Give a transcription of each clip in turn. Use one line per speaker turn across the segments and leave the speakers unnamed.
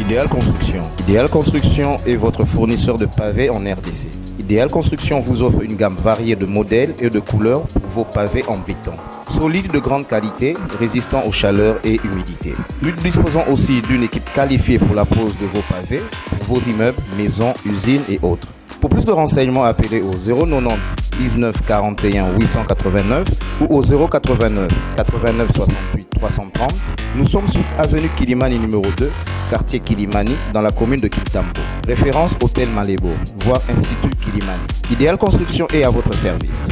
Idéal Construction. Idéal Construction est votre fournisseur de pavés en RDC. Idéal Construction vous offre une gamme variée de modèles et de couleurs pour vos pavés en béton. Solide de grande qualité, résistant aux chaleurs et humidités. Nous disposons aussi d'une équipe qualifiée pour la pose de vos pavés, pour vos immeubles, maisons, usines et autres. Pour plus de renseignements, appelez au 090 19 41 889 ou au 089 89 68 330. Nous sommes sur avenue Kilimani numéro 2, quartier Kilimani, dans la commune de Kintambo. Référence Hôtel Malébo, voire Institut Kilimani. Idéal Construction est à votre service.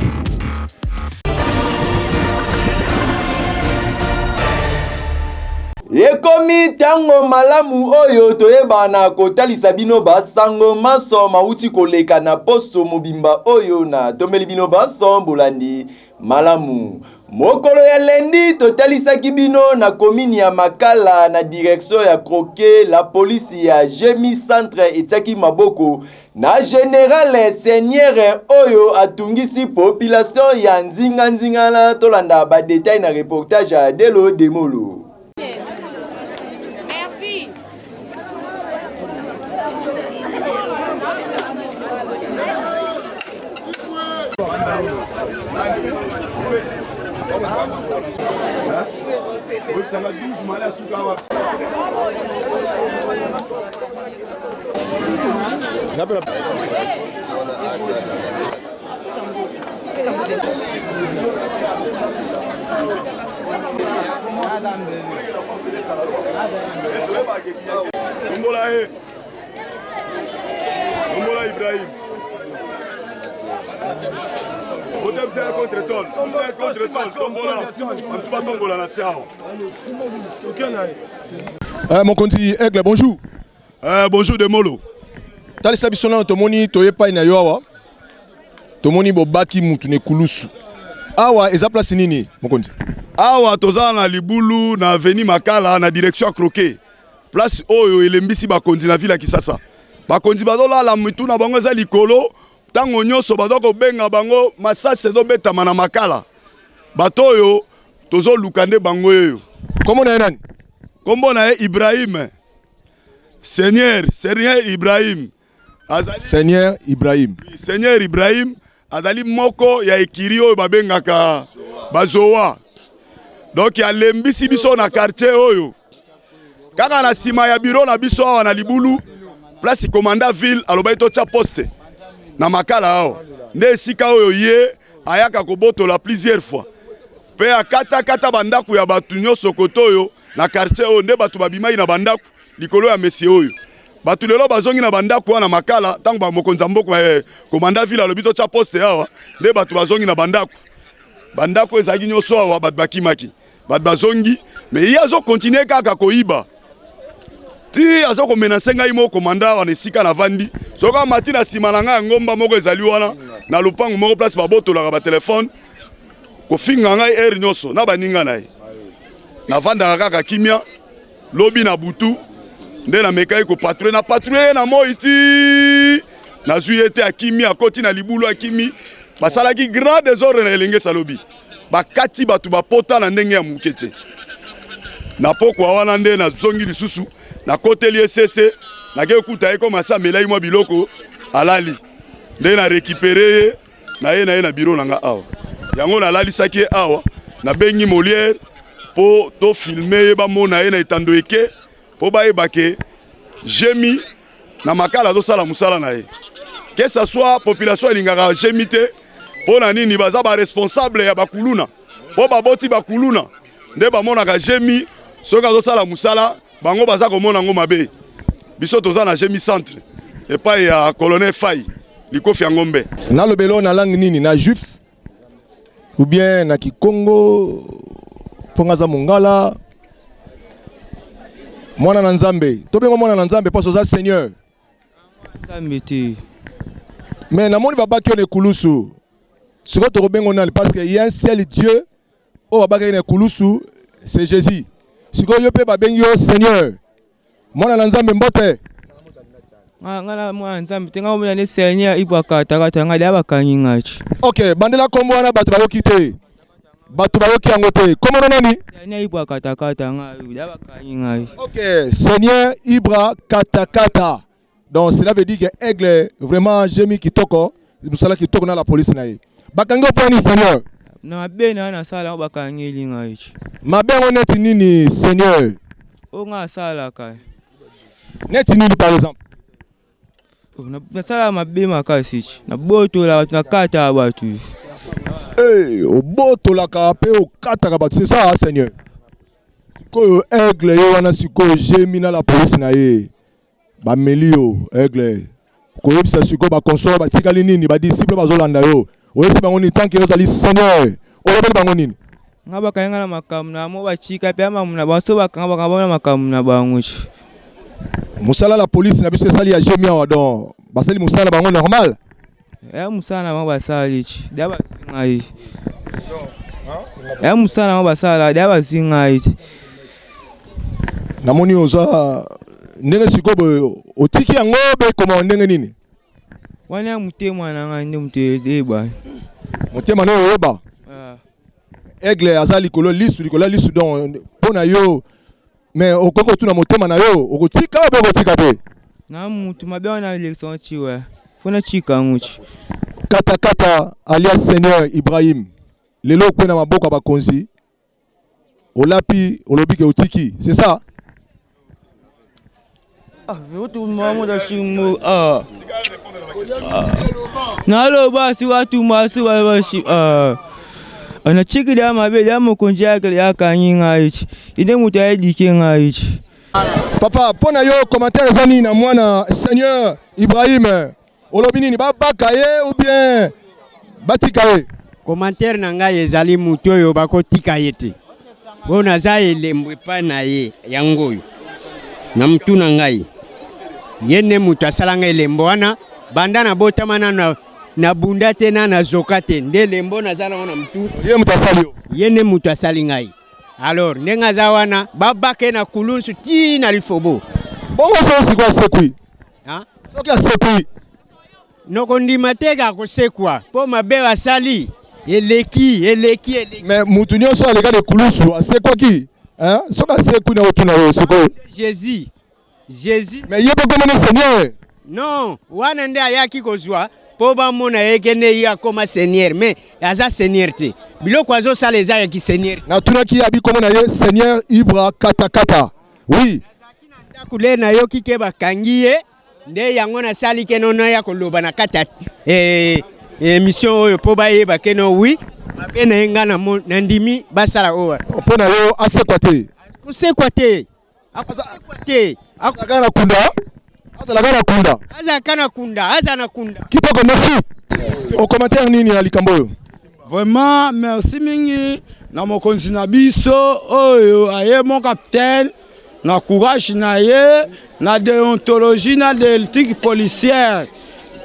Ekomi tango malamu oyo toyebana kotalisa bino basango maso mauti koleka na posto mobimba oyo na tomeli bino baso bolandi malamu. Mokolo ya lendi totalisaki bino na komini ya Makala na direction ya Kroke la polisi ya Jemi Centre etaki maboko na General Seigneur oyo atungisi population ya nzinga na tolanda ba detail na reportage ya Delo Demolo.
Ibrahim.
Mon conti Aigle, bonjour.
Bonjour Demolo.
Talisa bisona tomoni toyepa ina yoawa. Tomoni bobaki mutu ne kulusu. Awa eza place nini mon conti?
Awa toza na Libulu na avenue Makala na direction Kroke. Place oyo elembisi bakonzi na ville ya Kisasa. Bakonzi badola la mutu na bango eza likolo. Tango nyonso badoko benga bango masase do betama na Makala. Batoyo tozo lukande bango yo.
Kombo na nani?
Kombo na Ibrahim. Seigneur Ibrahim.
Seigneur Ibrahim.
Seigneur Ibrahim azali moko ya ekiri oyo babengaka bazowa. Donc ya lembisi biso na quartier oyo. Kaka na sima ya bureau na biso awa na Libulu, place commandant ville alobai to tia poste. Na Makala awa nde esika oyo ye ayaka kobotola plusieurs fois pe akata bandaku ya batu nyonso kotoyo na quartier oyo nde batu babimai na bandaku likolo ya monsieur oyo batu lelo bazongi na bandaku wana Makala tango ba mokonzi mboko commandant ville alobi to tia poste awa nde batu bazongi na bandaku ezaki nyonso awa batu bakimaki batu bazongi mais ye azo continuer kaka koiba ti azo komenase ngai mo komanda wana esika na vandi soka mati na sima na ngai ngomba moko ezali wana na lupango moko place babotolaka ba telefone kofinga ngai air nyonso na baninga na ye na vanda kaka kimia lobi na butu nde na mekai ko patrouille na moiti na zuyete akimi akoti na Libulu akimi basalaki grand désordre na elenge salobi bakati batu bapota na ndenge ya mukete na pokwa wana nde na zongi lisusu na koteli esese na ke kuta eko masambela imwa biloko alali nde na récupérer na ye na bureau nanga awa yango na lali saki awa na bengi Molière po to filmer ba mona ye na etando eke po ba ebake Jemi na Makala do sala musala na ye que ça soit population elingaka Jemi te po na nini baza ba responsable ya bakuluna po baboti bakuluna nde ba mona ka Jemi soka do sala musala bango baza komona ngo mabe biso toza na Jemi Centre et pas ya colonel Fay likofi ya ngombe
na lobelo na langue nini na juif ou bien na Kikongo pongaza mongala mwana na Nzambe to bengo mwana na Nzambe parce que Seigneur
Nzambe te
mais na moni babaki on ekulusu siko to bengo nani parce que il y a un seul Dieu o babaki na ekulusu c'est Jésus siko yo pe babengi yo Seigneur mwana na Nzambe mbote
ngala mwana Nzambe tenga omona ne Seigneur ibwaka takata ngali abakanyi ngachi.
OK bandela kombo wana bato bayoki te bato bayoki yango te. Komona nani?
Seigneur Ibra katakata ngai daba kanyi ngai.
Ok, Seigneur Ibra katakata. Donc cela veut dire que Aigle vraiment j'ai mis kitoko, musala kitoko na la police na ye. Bakango poni Seigneur.
Na mabena na sala ba kanyi lingai.
Mabengo neti nini Seigneur?
O nga sala kai.
Neti nini par exemple?
Na sala mabe makasi. Na boto la na kata batu.
Eh, au boto la kape au kata batu, c'est ça Seigneur. Ko Aigle yo wana siko j'ai mis na la police na ye. Ba melio Aigle. Ko yebisa siko ba console ba tikali nini ba disciple bazolanda yo. Oyesi bango ni tant que yo zali Seigneur. Olobeli bango nini?
Ngaba kayanga na makamu na mo ba chika pe ama muna ba so ba kanga ba na makamu na bango.
Musala la police na biso sali ya jemia wadon. Basali musala bango normal.
Musala ma basali chi. Daba singai. Musala ma basala daba singai.
Namoni oza ndenge sikobo otiki yango be koma ndenge nini?
Wana mutema na ngande mutezeba.
Mutema no yeba. Aigle azali kolo lisu don pona yo mais okoko tuna motema na yo okotika ba okotika te.
Na mutu mabe wana election chiwa. Fona chika nguchi.
Kata alias Seigneur Ibrahim. Lelo kwena maboko ba konzi. Olapi olobike otiki, c'est ça?
Watu mamo da shimu nalo basi watu masu bashi ana chiki da mabe da mu kunja kale ya kanyi ngaichi ide mutu ya dike ngaichi.
Papa pona yo commentaire zani na mwana Seigneur Ibrahim olobi nini babaka ye ou bien batika ye?
Commentaire na ngai ezali mutu oyo bakotika ye te. Bona za elembwe pa na ye yango oyo na mutu na ngai yene mutu asalanga elembo wana banda na botamana na bunda te na zoka te nde lembo nazala wana mutu
ye mutu asali yo
yene mutu asali ngai. Alors ndenga za wana babake na kulunsu ti na lifobo
bongo so sikwa sekui
ha
soki asekui
noko ndima teka kosekwa po mabe asali eleki
mais mutu nyonso alega de kulusu asekwaki hein soki asekui na otuna yo sikoyo
Jésus
mais yebe komona Seigneur
non wana nde ayaki kozwa po bamona yekene ya koma Seigneur mais aza Seigneur te biloko azosala eza yaki Seigneur
na tunaki abi komona ye Seigneur Ibra katakata oui
ndakule na yoki ke bakangi ye nde yango nasali ke nono ya koloba na kata mission oyo po bayeba ke no oui mabe na yenga na ndimi basala owa
pona yo asekwa te
kusekwa te
akana kunda azala kana kunda kitoko merci au commentaire nini ya likambo oyo
vraiment merci mingi na mokonzi na biso oyo aye mon capitaine na courage na ye na déontologie na d'éthique policière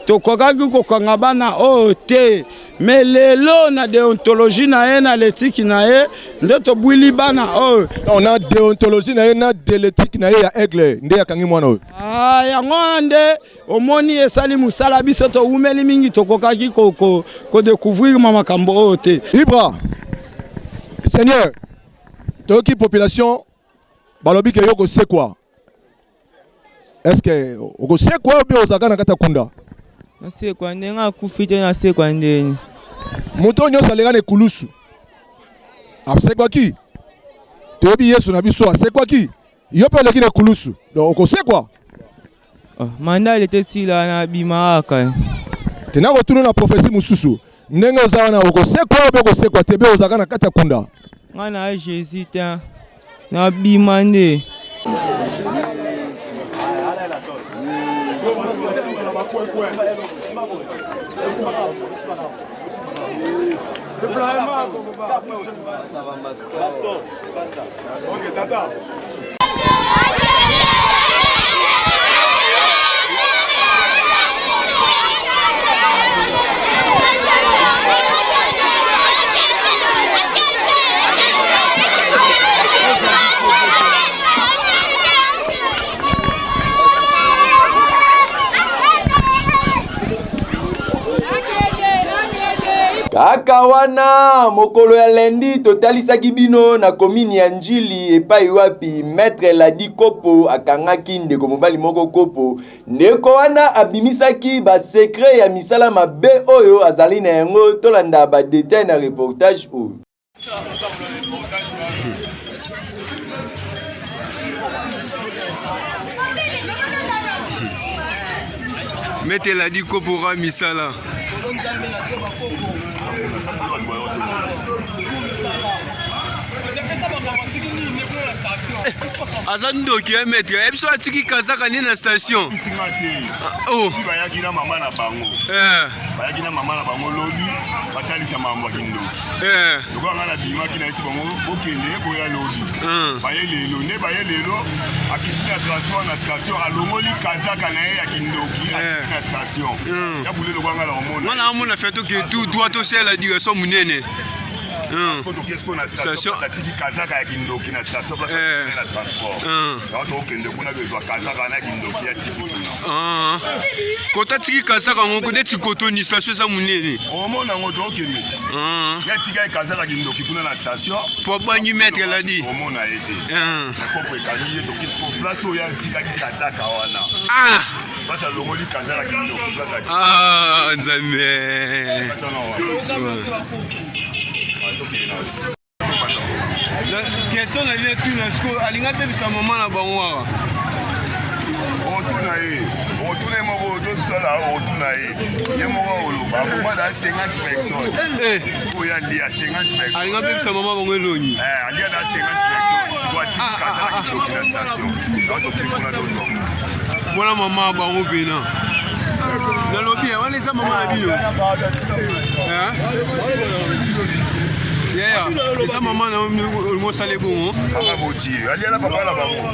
tokokaki kokanga bana oyo te mais lelo na déontologie na ye na l'éthique na ye nde tobwili bana oyo.
On a déontologie na ye na de l'éthique na ye ya Aigle nde yakangi mwana oyo
yango wana nde omoni esali musala biso towumeli mingi tokokaki kodécouvrir makambo oyo te.
Ibra Seigneur toyoki population balobi ke yo kosekwa est-ce que okosekwa oyo bien ozalaka na kati ya kunda?
Nasekwa ndenga akufite nasekwa ndeni
moto nyonso alega na ekulusu asekwaki toyebi Yesu na biso asekwaki yo mpe oleki na ekulusu donc okosekwa
manda elete sila na bima aka
tena kotuna na prophétie mosusu ndenge oza wana okosekwa oyo mpe okosekwa te mpe ozalaka na kati ya kunda
nga na Jésus te na bima nde
kaka kaka wana mokolo ya lendi totalisaki bino na komini ya Njili epai wapi maître Ladi Kopo akangaki ndeko mobali moko kopo ndeko wana abimisaki ba secret ya misala mabe oyo azali na yango tolanda ba détail na reportage oyo.
Maître Ladi Kopo misala aza ndoki ya maître ebiso atiki kazaka ni na station
bayaki na mama na bango bayaki na mama na bango lobi batalisa mambo ya kindoki lokola na bimaki na esi bango bokende boya lobi baye lelo nde baye lelo akiti na transport na station alongoli kazaka na ye ya kindoki akiti na station ya bule lokola nga na omona
wana amona feto ke tout droit tosala la direction munene
Qu'est-ce na station atiki kazaka ya kindoki na station place na transport donc okende kuna bezwa kazaka na kindoki ya tiki kuna
kota tiki kazaka ngoko neti kotoni station za munene
omona ngoto okende ya tika kazaka kindoki kuna na station
po bangi maître Ladi
omona ete kopo ekangi ye to kisko place oya tika kazaka wana place longoli kazaka kindoki place
nzambe question na vie tout na sko alinga te bisa mama na bango wa
otuna moko tozala otuna ye moko oloba kuma da 50 personnes oya lia 50 personnes
alinga te bisa mama bango elonyi
alia da 50 personnes sikwa tiki kazala kindoki na station donc kuna dozo
mwana mama bango bena na lobi wana eza mama na bino eza mama na mosala ebongo
akaboti aliana papa na bango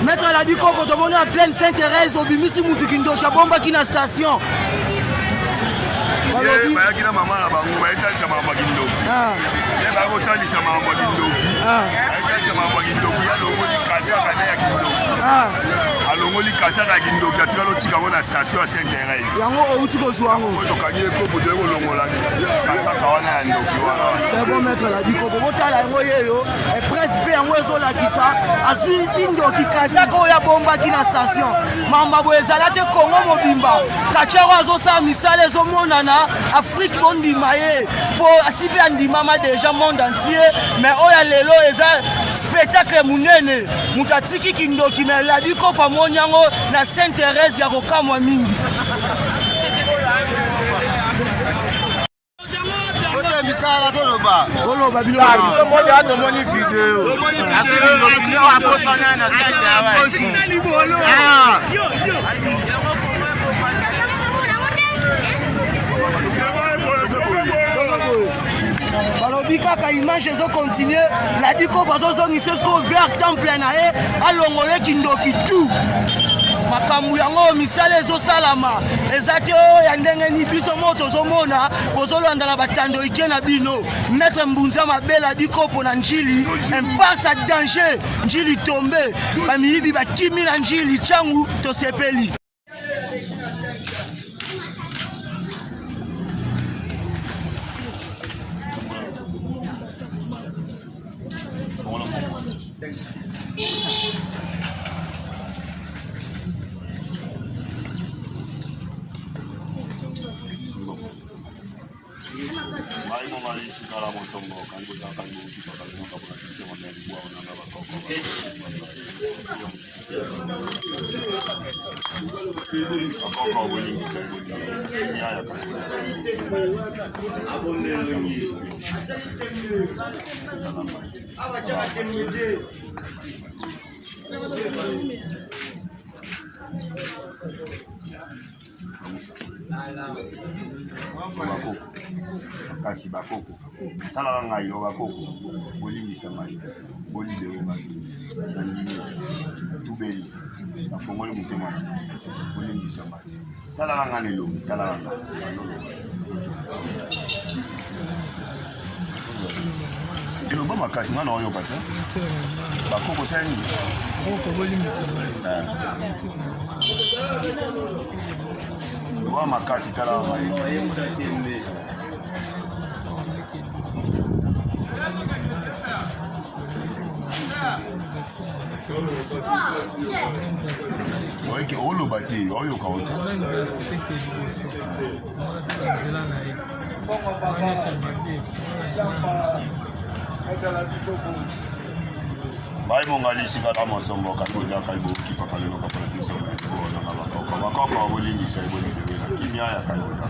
Maître Ladi Kopo tomoni en pleine Sainte-Thérèse obimisi mutu kindoki abombaki na station
bayaki na mama na bango bayetalisa mambo ya kindoki bakotalisa mambo ya kindoki bayetalisa mambo ya kindoki alongoli kazaka ne ya kindoki alongoli kazaka ya kindoki atikala otika ngo na station ya Sainte-Thérèse
yango outi kozwa yango
tokangi ekopo toye kolongola kazaka wana ya ndoki wana
c'est bon Maître Ladi Kopo botala yango yeyo epreuve mpe yango ezolakisa azwisi ndoki kazaka oyo abombaki na station mamba boye ezala te Kongo mobimba kacharo azosala misala ezomonana Afrique bondima ye po asipe andimama déjà monde entier mais oya lelo eza spectacle munene mutu atiki kindoki mais Ladi Kopo amoni yango na Sainte-Thérèse ya kokamwa mingi
misala toloba
oloba bilo
modi atomoni video asili apotana na
balobi kaka image ezokontinue Ladi Kopo azozongisa esko vers temple na ye alongole kindoki tu makambo yango misala ezosalama eza te oyo ya ndenge ni biso mo tozomona bozolanda na batando ike na bino maître Mbunza Mabela Dikopo na njili impact à danger njili tombe bamiyibi bakimi na njili changu tosepeli.
Kasi bakoko tala ngai yo bakoko bolingisa ngai bolide yo ngai sandini tubeli afongole mutema bolingisa ngai tala ngai lo tala ngai ilo ba makasi ngana oyo pata bakoko sani bakoko bolingisa ngai wa makasi tala ngai oike oloba te oyoka ote bayibongalisi kala masombo katoda kaiboki pakalelo kapala kisa bona ngaba bakoko bolingisa ibonidewela kimya ya katoda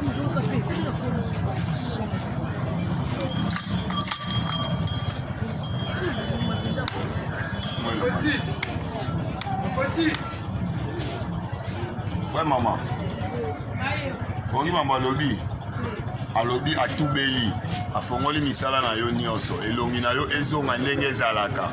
ouais maman oki mambo alobi atubeli afongoli misala na yo nyonso elongi na yo ezonga ndenge ezalaka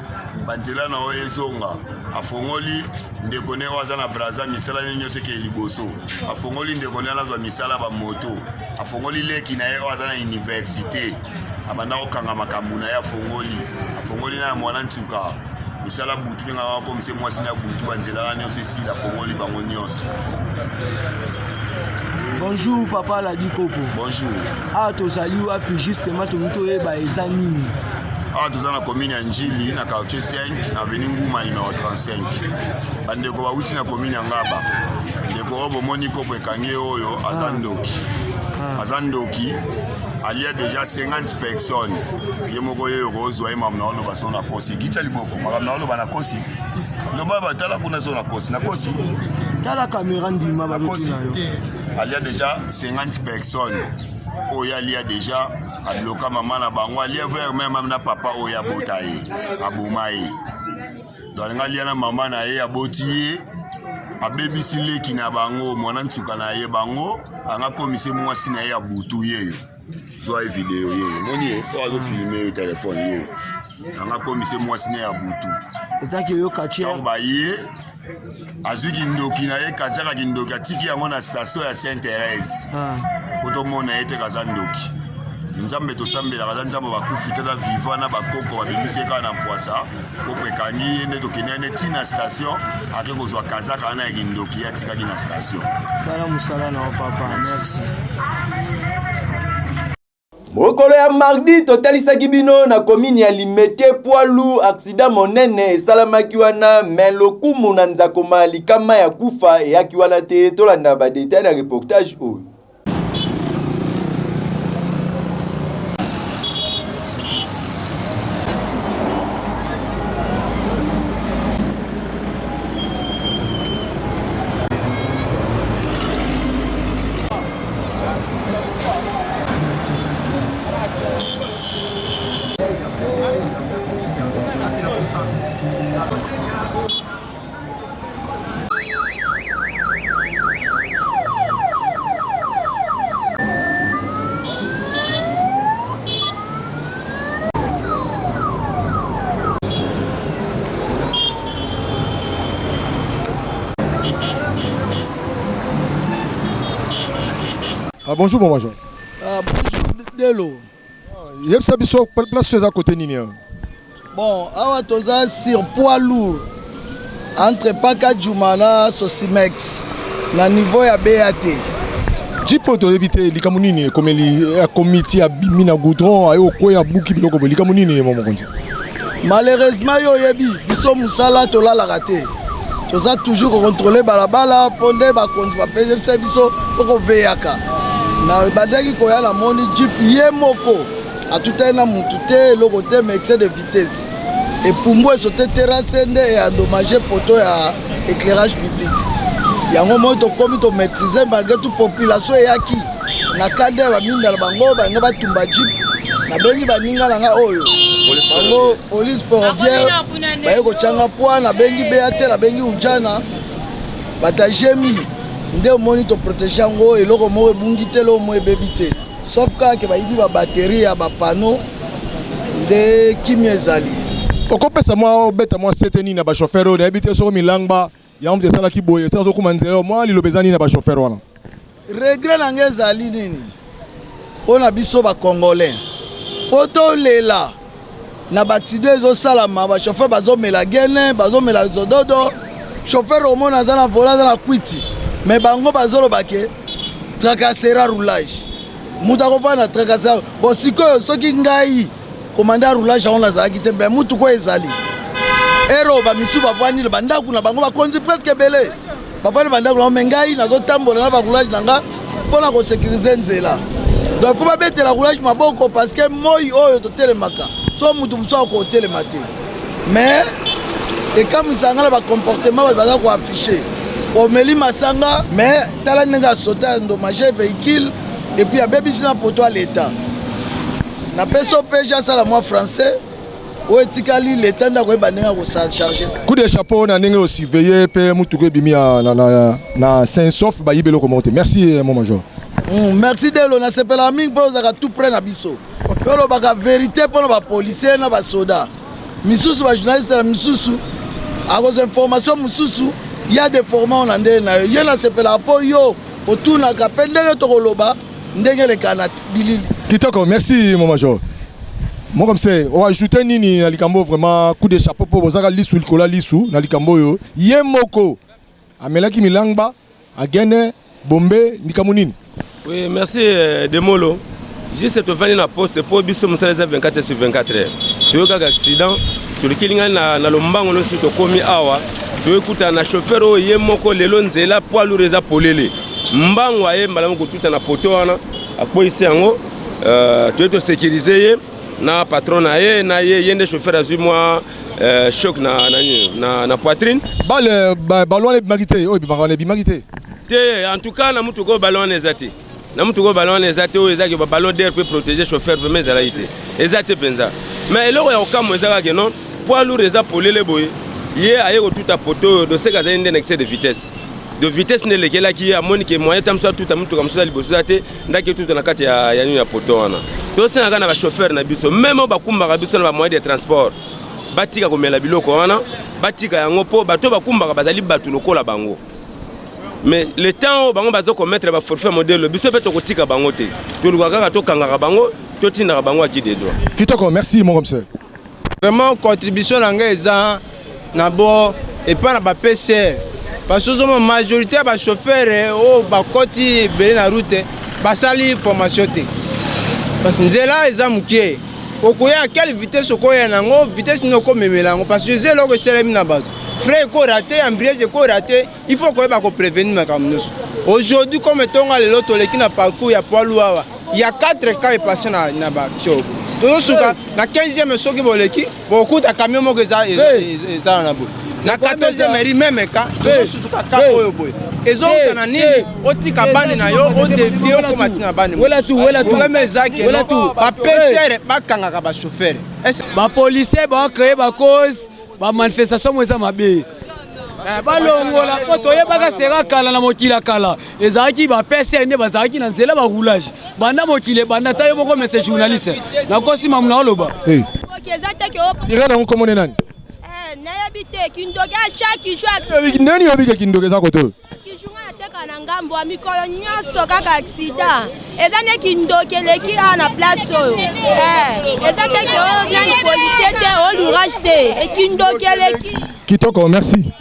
banzela na yo ezonga afongoli ndeko ne waza na braza misala ne nyonso ke liboso afongoli ndeko ne azwa misala ba moto afongoli leki na ye waza na université abanda okanga makambo na ye afongoli na mwana ntuka misala butu nga wako mse mwasi na butu banzela na nyonso esila afongoli bango nyonso.
Bonjour papa la Dikopo.
Bonjour.
Ah tozali wapi justement tomuto yeba eza nini?
Ah toza na commune ya Njili na quartier 5 avenue Nguma numéro 35. Bandeko bawuti na commune ya Ngaba. Ndeko obo moni kopo ekangi oyo azandoki. Azandoki alia déjà 50 personnes. Yemoko yo kozwa imam na ono basona kosi. Gicha liboko magam na ono bana kosi. No baba tala kuna zona kosi na kosi.
Tala caméra ndima ba kosi na yo.
Il y a déjà 50 personnes. Il y a déjà bloqué maman na bango. Il y a même na papa oya botaye, abomaye. Donc il y a maman na ye aboti, abebi sile ki na bango, mwana ntuka na ye bango, anga komise mwasi na ye abutu ye. Zoa vidéo ye. Moni ko azo filmer au téléphone ye. Anga komise mwasi na ye abutu.
Etaki yo katia.
Donc ba ye azuki ndoki na ye kazaka kindoki atiki yango na station ya Sainte-Thérèse otomona ete kaza ndoki nzambe tosambela kaza nzambe bakufi tata vivant na bakoko babimiseka na mpwasa kopo ekangi nde tokende neti na station ake kozwa kazaka na kindoki atikaki na station.
Sala musala na papa, merci.
Mokolo ya mardi totalisaki bino na commune ya Limete Poilu accident monene esalamaki wana melokumu na nzakoma likama ya kufa eyaki wana te tolanda ba détail na reportage oyo.
Bonjour mon major.
Bonjour Delo.
Yebsa biso place à côté nini.
Bon, awa toza sur poids lourd entre Paka Jumana Sosimex na niveau ya BAT.
Jipo to éviter likamunini comme le comité a bimina goudron ayo koya buki biloko likamunini mon konti.
Malheureusement yo yebi biso musala to la raté. Toza toujours contrôler balabala pondé ba konti ba pese biso ko veyaka. Na badaki ko ya la moni jeep ye moko a tout un mutute le côté mais excès de vitesse. Et pour moi sauter terrasse et endommager poteau à éclairage public. Yango moto komi to maîtriser malgré toute population yaki na cadre ba minda bango ba ngaba tumba jeep na bengi ba ninga langa oyo bango police ferroviaire ba yeko changa poa na bengi BAT na bengi ujana batajemi nde moni to protéger ngo eloko mo ebungite lo mo ebebite sauf que ba yidi ba batterie ya ba panneau nde kimezali
okopesa mwa obeta mwa seteni na ba chauffeur o na ebite so milangba ya mde sala kiboye ça zo kumanzeo mwa lilobezani na ba chauffeur wana
regret na ngezali nini pona biso ba congolais poto lela na batide zo salama ba chauffeur bazo mela gene bazo mela zododo chauffeur au mona za na volant za na kwiti mais bango bazo lo bake tracassera roulage muta ko vana tracassera bo sikoyo soki ngai commandant roulage on la za kite be mutu ko ezali ero ba misu ba vani le bandaku na bango ba konzi presque belé ba vani bandaku na mengai na zo tambola na ba roulage nanga pona ko sécuriser nzela donc faut pas mettre la roulage maboko parce que moi oyo to telemaka so mutu muso ko telemate mais et comme ça ngala ba comportement ba ko afficher au meli masanga mais tala nenga sauter endommager véhicule et puis a bébisi na poto à l'état na peso peja sala moi français o etikali l'état nda ko banenga ko charger
coup de chapeau na ndenge aussi veiller pe mutu ko bimi na Saint-Sauf ba yibelo ko monter merci mon major.
Merci de l'on a sepelé la mine pour tout près na biso. Polo baka vérité pour ba policier na ba soda. Misusu ba journaliste na misusu. A cause information misusu, il y a des formats on ande na yo na sepelé po yo autour na ka pendele to koloba ndenge le kanat bilili.
Kitoko, merci mon major. Moi comme ça, on ajoute nini na likambo vraiment coup de chapeau pour bozaka lisu likola lisu na likambo yo. Yemoko amelaki milangba agene bombe nikamunini.
Oui, merci Demolo. Juste to vani na poste pour biso musala 24 sur 24 heures. To ka accident, to kilinga na lombango no to komi awa, to ekuta na chauffeur o yemoko lelo nzela poids lourd eza polele. Mbango aye malamu ko tuta na poto wana, akpo isi yango to sécuriser na patron na ye yende chauffeur azu moi choc na poitrine.
Ballon bimagité, oh bimagité.
En tout cas na mutu ko ballon ezati. Na mutu ko ballon ezati o ezaki ba ballon d'air peut protéger chauffeur vraiment ezalaité. Ezati penza. Mais eloko ya okamo ezaka ke non poids lourd eza polele boye. Ye aye ko tuta poto do seka za inde excès de vitesse. De vitesse ne lekela ki amoni ke moyen tam so tuta mutu comme ça libosa te ndaki tuta na kati ya nini ya poto wana. To senga na ba chauffeur na biso même ba kumba ka biso na ba moyen de transport. Batika ko mela biloko wana, batika yango po bato ba kumba ka bazali batu lokola bango. Mais le temps où bango bazo commettre ba forfait modèle biso pe to kotika bango te. To lukaka to kangaka bango, to tinda bango aki des droits.
Kitoko, merci mon commissaire.
Vraiment contribution nanga eza na bo et pas na ba PCR. Parce que la majorité des chauffeurs ou bakoti belé na route basali formation te. Parce que nzela eza mukie. Okoya à quelle vitesse okoya nango vitesse noko memelango parce que zelo ko selemi na bato. Frein ko raté, embrayage ko raté, il faut ko prévenir makamnoso. Aujourd'hui comme tonga le loto leki na parcours ya poids lourd, il y a 4 cas passés na ba show. Todo suka na 15e soki boleki, beaucoup de camions mo eza na bo. Na 14e eri même cas, todo suka ka oyo boy. Ezo utana nini otika bani na yo o devie ko matina bani.
Wela tu.
Problème ezaki wela tu. Ba PCR ba kangaka ba chauffeur.
Ba policier ba créer ba cause ba manifestation mo eza mabe. Balongola po toyebaka sera kala na mokili kala ezalaki ba PCR nde bazalaki na nzela ba roulage banda mokili banda tayo moko message journaliste na kosi mamuna oloba
sira na komone nani
na yabite kindoga chaque jour
nani yobike kindoga za koto
kijunga ateka na ngambo ya mikolo nyonso kaka accident eza nde kindoki eleki awa na place oyo eza te ke nani policier te olurage te ekindoki eleki
kitoko. Merci.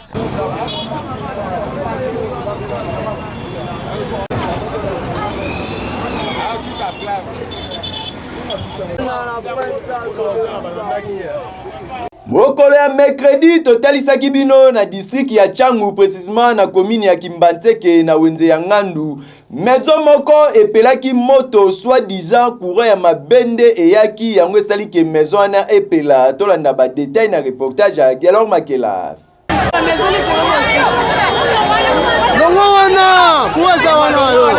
mokolo ya mercredi totalisaki bino na district ya Tchangu, précisément na commune ya Kimbantseke na wenze ya Ngandu. Maison moko epelaki moto soi-disant courant ya mabende eyaki yango esali ke maison wana epela. Tolanda ba détail na reportage ya Gelor Makela.
Longo wana kuweza wana yo.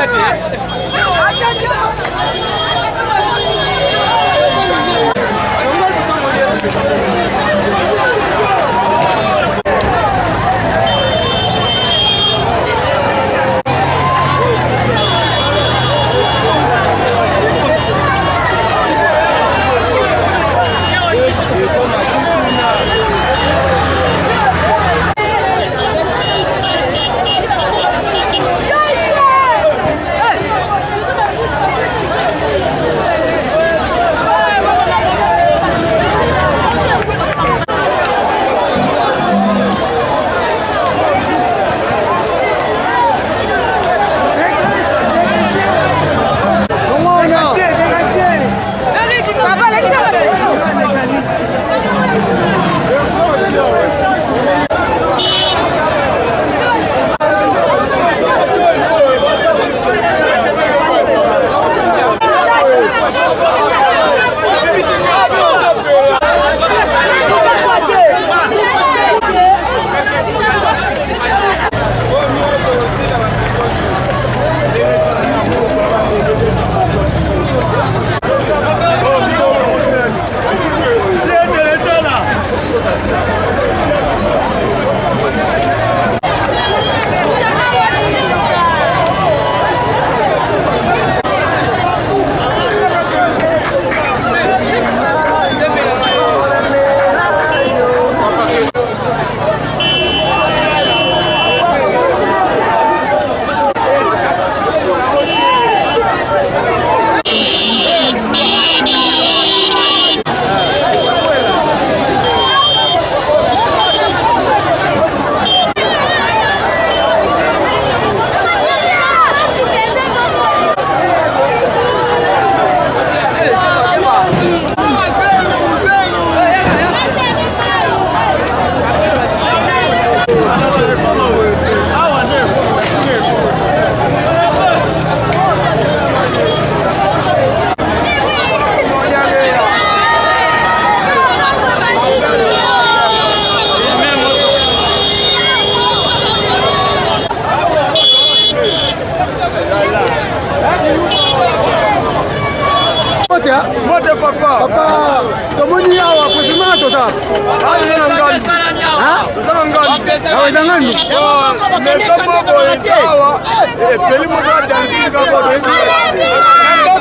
Mote papa. Papa, tomoni yawa president to sa. Ari na ngani. Ha? Tosanga ngani. Yawa zangani. Mesoma ko yawa. Peli mo do dalili ka bo.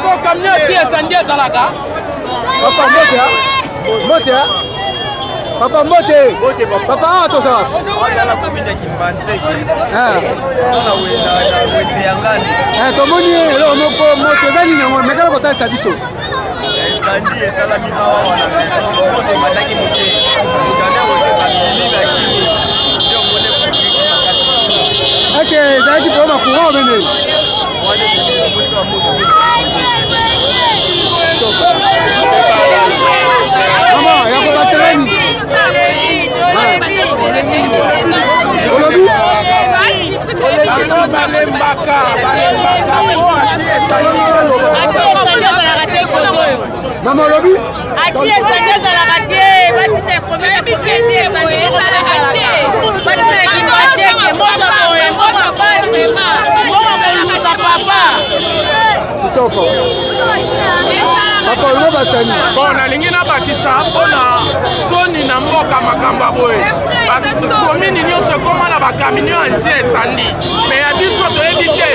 Ko kamne tie sandia salaka.
Papa mote ya. Mote ya. Papa mote. Mote papa. Papa to sa.
Ala la commune Kimbantseke.
Sana
wenda na wetse yangani.
Tomoni lelo moko mote zani na ngombe kala ko tsa biso.
Sandi esalami awa wana meso moto mataki mote kana mote kamili na kini ndio mone public makati
ake zaki kwa makuro bene
wale moto wa moto
mama yako batereni olobi
balembaka
mama olobi
ati esanje ezalaka te batita ekomela bipesi esanje ezalaka te batita Kimbantseke moko boye moko basi moko koluka papa
kitoko papa olo basani
bon nalingi nabakisa mpona soni na mboka makambo boye komini nyonso ekoma na bakamino antie esandi me ya biso toyebi te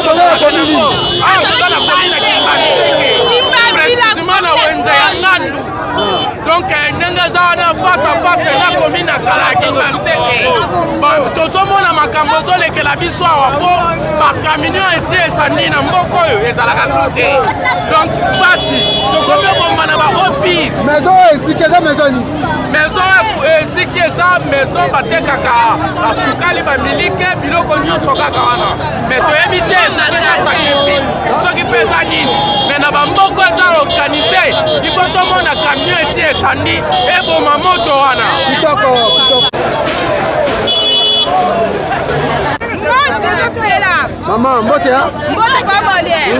toza na komini ya Kimbantseke précisement na wenze ya Ngandu
donc ndenge eza wana face à face na commune ya kala ya kinganseke tozomona makambo ezolekela biso awa mpo bakamion etie esani na mboka oyo ezalaka su te donc pasi tokomi obomba na baopire
maison esiki eza maison nini
maison esiki eza maison batekaka basukali bamilike biloko nyonso kaka wana me toyebi te soki mpe eza nini me na bamboka eza organize ifo tomona camion eti esandi eboma moto wana
Maman, mbote ya?
Mbote kwa molie.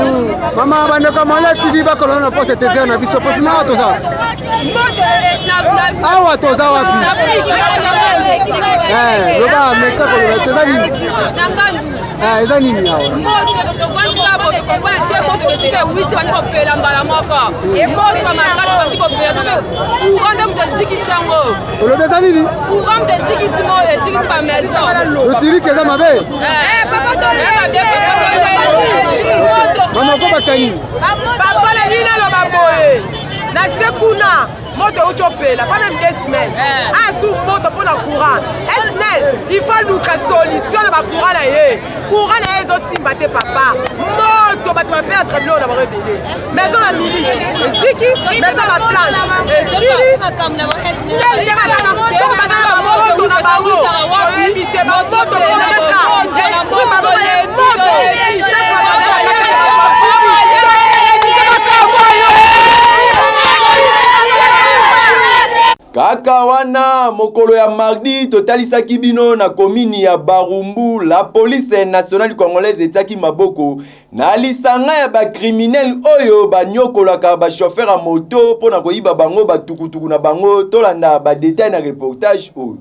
Maman, bandeko mole TV bakolona na poste TV na biso poste na toza.
Mbote na
awa toza wapi? Loba meka ko loba toza nini?
Nangandu.
Eza nini awa?
Mbote to kwandi ka bote ko kwa te mbote ke sike 8 bandi ko pela mbala moko. E mbote kwa makati bandi ko pela sabe. Urande mtaziki sango.
Loba eza nini?
Urande mtaziki simo eziki kwa maison.
Lotiri keza mabe?
Papa to
Mama ko batani.
Papa na lina lo baboye. Na sekuna moto uchopela pas même 2 semaines. Sous moto pour la courant. Il faut nous que solution na ba courant na ye. Courant na ezo simbate papa. Moto ba to perdre trembler on va rebelle. Maison à mili. Ziki maison à plante. Ziki makamna ba esne. Nende ba na moto ba na ba moto na ba mo. Éviter ba moto na mettre. Esprit ba moto. Chef la
kaka wana mokolo ya mardi totalisaki bino na komini ya Barumbu. La police nationale congolaise etiaki maboko na lisanga ya bakriminel oyo banyokolaka bachauffeur ya moto mpona koyiba bango batukutuku na bango. Tolanda badetail na reportage oyo.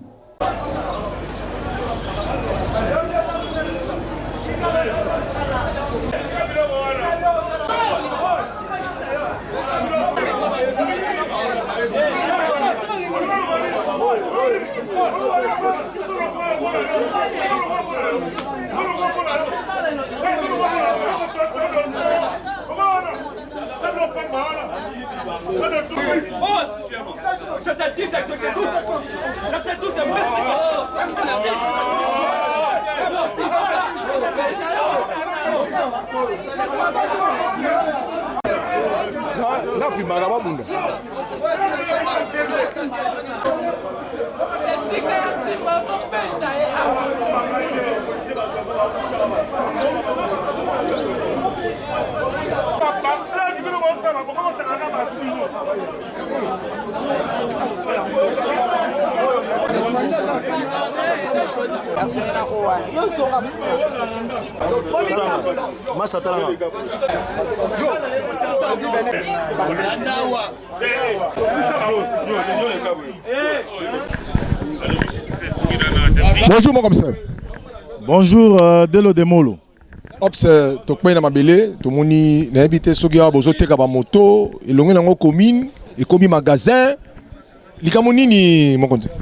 Bonjour mon commissaire.
Bonjour Delo Demolo.
Ops tokpay na mabele tomoni na habité soki ya bozo teka ba moto elongi nango commune ekomi magasin likamo nini mon commissaire.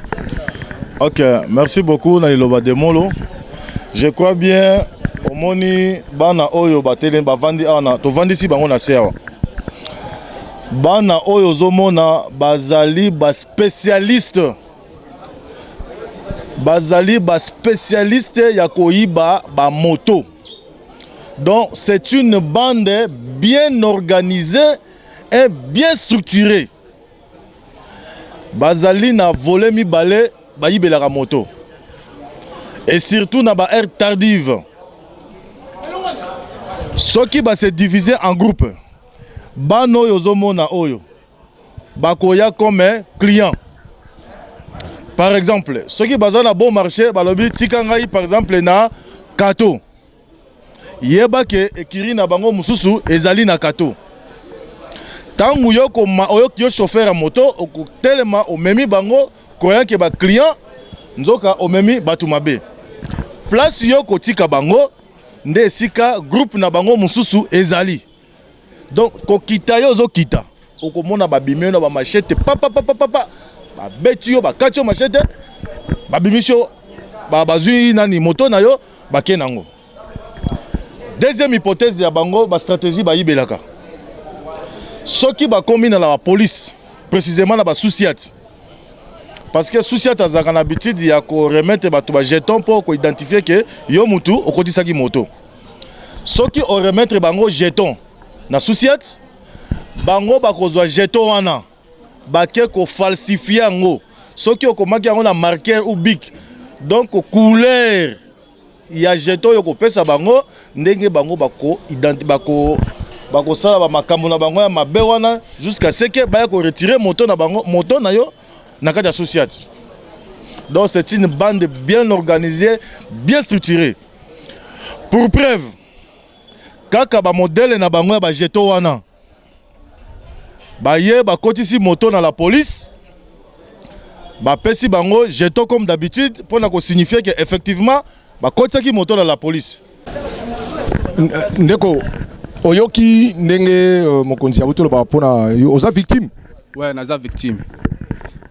Ok, merci beaucoup na Liloba Demolo. Je crois bien omoni bana oyo batele bavandi ana to vandi si bango na sewa. Bana oyo zomona bazali ba spécialiste. Bazali ba spécialiste ya koyiba ba moto. Donc c'est une bande bien organisée et bien structurée. Bazali na volé mi balé bayibelaka moto. Et surtout na ba air tardive. Soki ba se diviser en groupe. Bano yozomona oyo. Bakoya comme client. Par exemple, ceux qui basent na bon marché, balobi tikangai par exemple na kato. Yeba ke ekiri na bango mususu ezali na kato. Tangu yoko yo chauffeur à moto o telema o memi bango koya ke ba client nzoka o memi batu mabe. Place yoko tika bango nde sika groupe na bango mususu ezali. Donc ko kita yo zo kita. Okomona ba bimeno ba machete papa. Ba betio ba katio machete ba bimisio ba bazui nani moto na yo ba kenango. Deuxième hypothèse de bango ba stratégie ba yibelaka. Soki ba komi na la police précisément na ba souciat. Parce que souciat azaka na habitude ya ko remettre bato ba jeton pour ko identifier que yo mutu okotisaki moto. Soki o remettre bango jeton na souciat, bango bakozwa jeton wana bake ko falsifier ngo. Soki okomaki yango na marqueur ou bic, donc couleur ya jeton yo ko pesa bango ndenge bango bako bako sala ba makambo na bango ya mabe wana jusqu'à ce que ba ko retirer moto na bango moto na yo na kati associate. Donc c'est une bande bien organisée, bien structurée. Pour preuve, kaka ba modèle na bango ya ba jeton wana ba ye ba kotisi moto na la police. Ba pesi bango jeton comme d'habitude pour na ko signifier que effectivement ba kotaki moto na la police.
Ndeko oyoki ndenge mokonzi ya butolo ba pona oza victime.
Ouais, naza victime.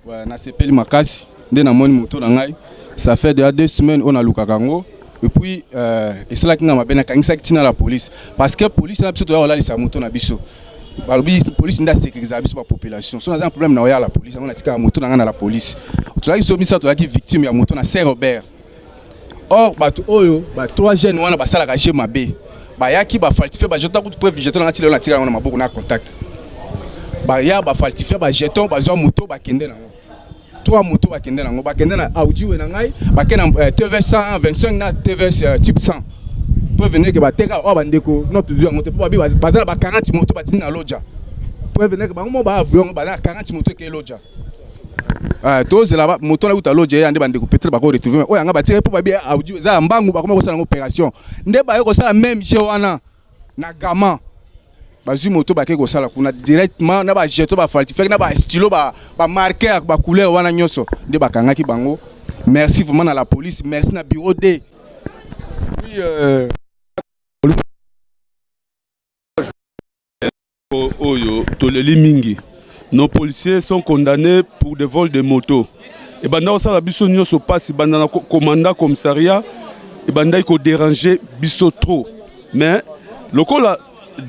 Ouais, na sepeli makasi nde na moni moto na ngai. Ça fait déjà 2 semaines on a lukaka ngo et puis et cela qui na mabena kangisa kitina la police parce que police na biso to ya la lisa moto na biso. Balobi police nda sécuriser biso ba population. So na un problème na ya la police, on a tika moto na ngana la police. Tu la biso misa to ya ki victime ya moto na Saint Robert. Or bato oyo ba 3 jeunes wana basala ka jeu mabe. Ba yaki ba falsifier ba jeton coup preuve jeton na tile na tira na maboko na contact. Ba ya ba falsifier ba jeton ba zo moto ba kende na. 3 moto ba kende na ngo ba kende na audio na ngai ba kende na TV 125 na TV type 100. Pour venir que bateka o bandeko notre zuwa moto pour bazala ba 40 moto batini na loja. Pour venir que bango ba avion ba na 40 moto ke loja. Tous là moto na uta loja yande bandeko peut-être ba ko retrouver o yanga batire pour ba bien audio za mbangu ba koma ko sala opération. Nde ba yo ko sala même chez wana na gama. Bazu moto ba ke ko sala kuna directement na ba jeto ba falsifier na ba stylo ba marqueur ba couleur wana nyoso. Nde ba kangaki bango. Merci vraiment à la police, merci na bureau D. Oui
Oyo, toleli mingi. Nos policiers sont condamnés pour des vols de motos. Et banda osala biso nyonso passe banda na commandant commissariat et banda iko déranger biso trop. Mais lokola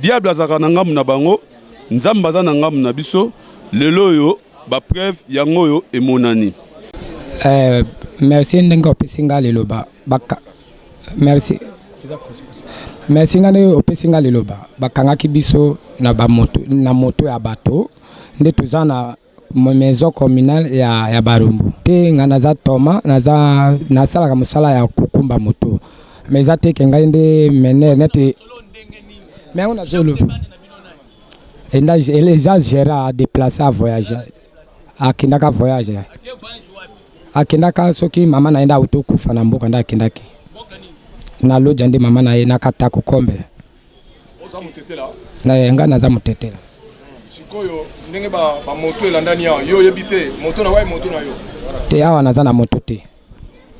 diable azaka na ngamu na bango, nzamba za na ngamu na biso, lelo yo ba preuve yango yo emonani.
Merci ndenge opesinga lelo baka. Merci. Merci ngane opesinga lelo bakangaki biso na ba moto na moto ya bato nde tuza na maison communale ya Barumbu te ngana za toma na sala ka musala ya kukumba moto mais za te kenga nde mener nete mais on a zolo et là les gens gèrent à déplacer à voyager akindaka voyager akindaka soki mama naenda utokufa na mboka nda akindaki na loja nde mama na ye nakata kukombe
oza mutetela
na yenga naza mutetela
sikoyo ndenge ba moto elandani yo yebite moto na wai moto na yo
te awa naza na moto te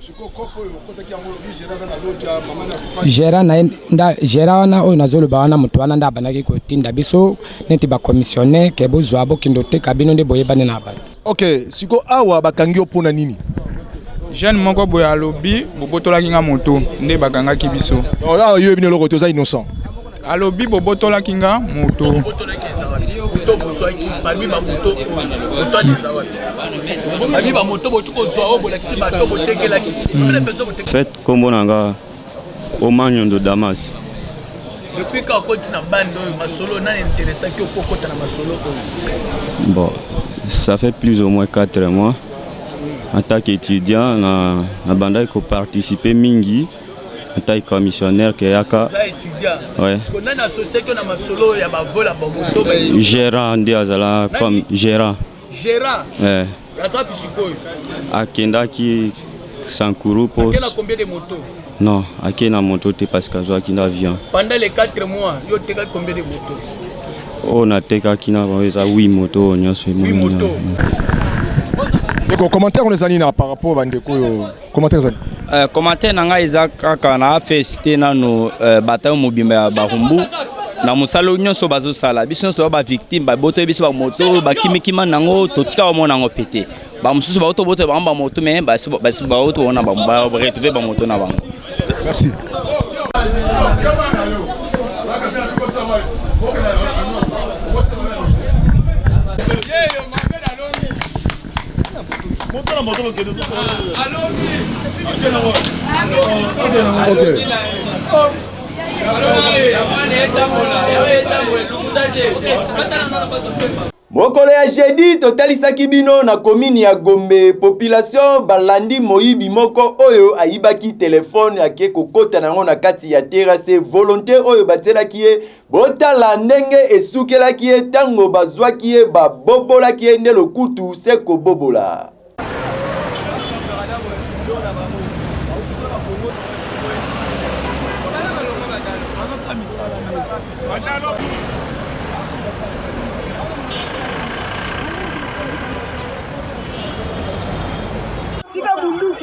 siko kopo yo kotaki yango bi gera za na loja mama na
gera na nda gera wana oyo nazoloba wana moto wana nda abanaki kotinda biso neti ba commissionnaire ke bozwa bokindo te kabino nde boyebane na bato.
OK, siko awa bakangi opona nini?
Jeune moko boya alobi bobotolaki nga moto nde bakangaki biso.
Ola yo bino loko toza innocent.
Alobi bobotolaki nga moto.
Bobotolaki ezawadi. Moto bozwaki parmi ba moto moto ezawadi. Parmi ba moto botuko zwa o bolakisi bato botekelaki.
Fait kombo nanga Omanyo de Damas.
Depuis quand on continue à bande masolo n'a intéressé que kokota na masolo.
Bon, ça fait plus ou moins 4 mois. En tant qu'étudiant, na banda ko participer mingi en tant que commissionnaire que yaka.
Ça étudiant.
Ouais.
Parce qu'on a une association na masolo ya ba vol à bamoto.
Gérant ndi azala comme gérant.
Gérant.
Ouais.
La ça pisikoyo.
Akenda ki Sankuru poste.
Quel a combien de motos?
Non, akena moto te parce que zo akina avion.
Pendant les 4 mois, yo teka combien de motos?
Oh na teka kina ba 8 motos nyonso.
8 motos.
D'accord, commentaire on les anina par rapport à bandeko commentaire zani.
Commentaire nanga ezaka kana féliciter nano bataille mobimba ya Barumbu na musalo nyonso bazo sala biso to ba victime ba boto biso ba moto ba kimikima nango totika ba monango pété ba mususu ba auto boto ba moto mais ba auto on a ba retrouver ba moto na bango.
Merci.
mokolo ya jeudi totalisaki bino na komini ya Gombe. Population balandi moyibi moko oyo ayibaki telefone ake kokota nango na kati ya terrasse. Volonté oyo batelaki ye botala ndenge esukelaki ye tango bazwaki ye babobolaki ye nde lokutu se kobobola.
Tika bunduki.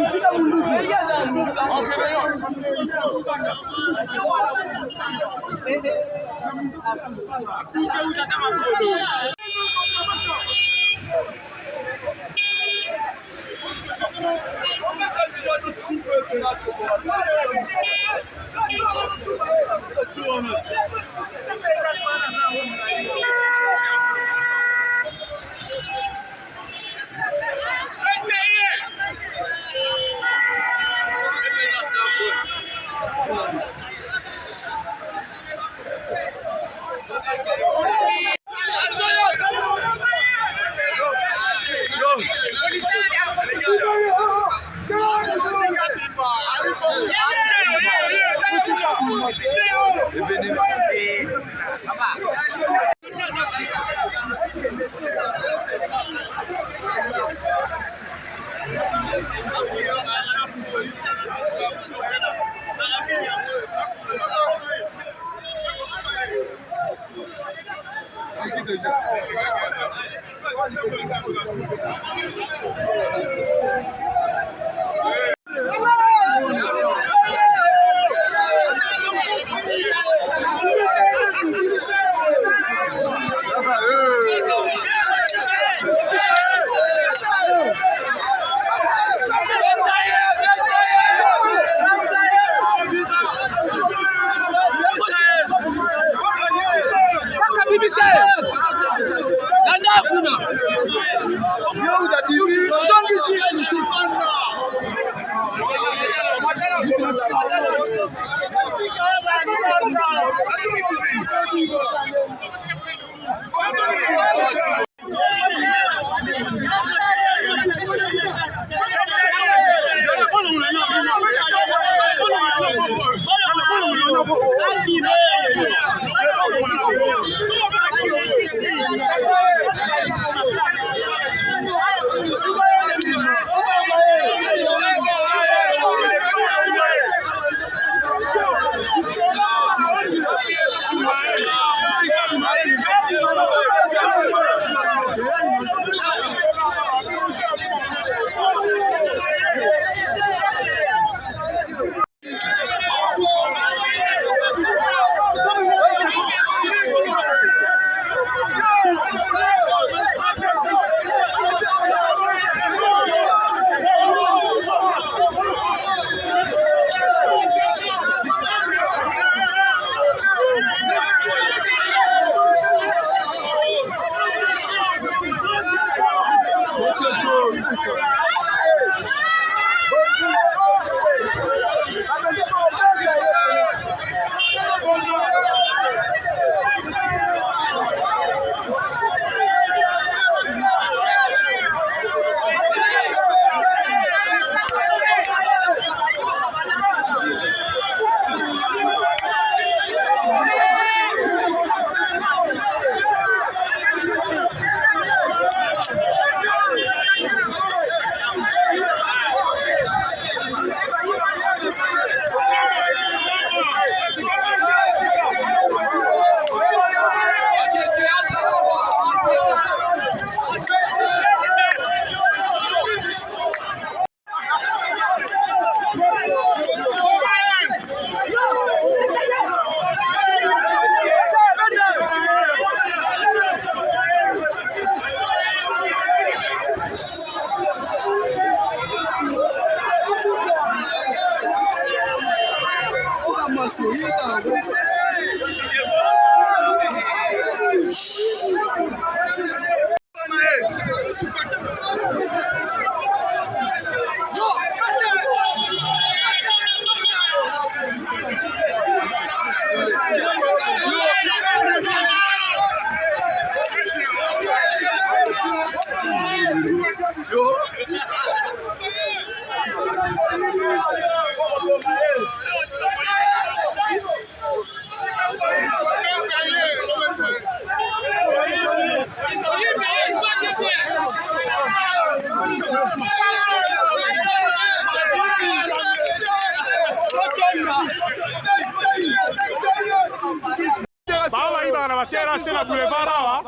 terrasse na boulevard awa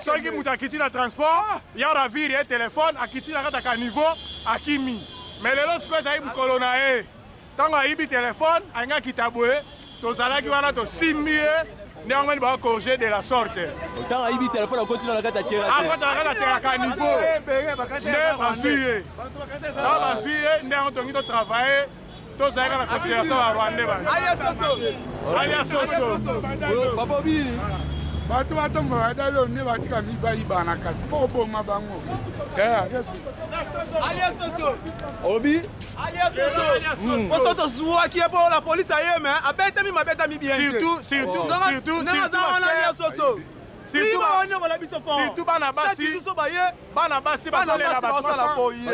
soki moto akiti na transport ya ravire ye telefone akiti na kata ka niveau akimi mais lelo sikoyo ezali mokolo na ye ntango ayibi telefone alingi akita boye tozalaki wana tosimbi ye nde yango ni bakorge de la sorte
ntango ayibi telefone akotina na kati ya
teraka niveau nde bazwi ye ntango bazwi ye nde yango tongi totravaille tozalaka na considération ya rwande alia soso
papa obini bato batombola badalo nde batika mibayiba na kati fo oboma bango
obi
Faut se jouer qui est pour la police ailleurs mais abetami mabetami bien
surtout bana basi basalela ba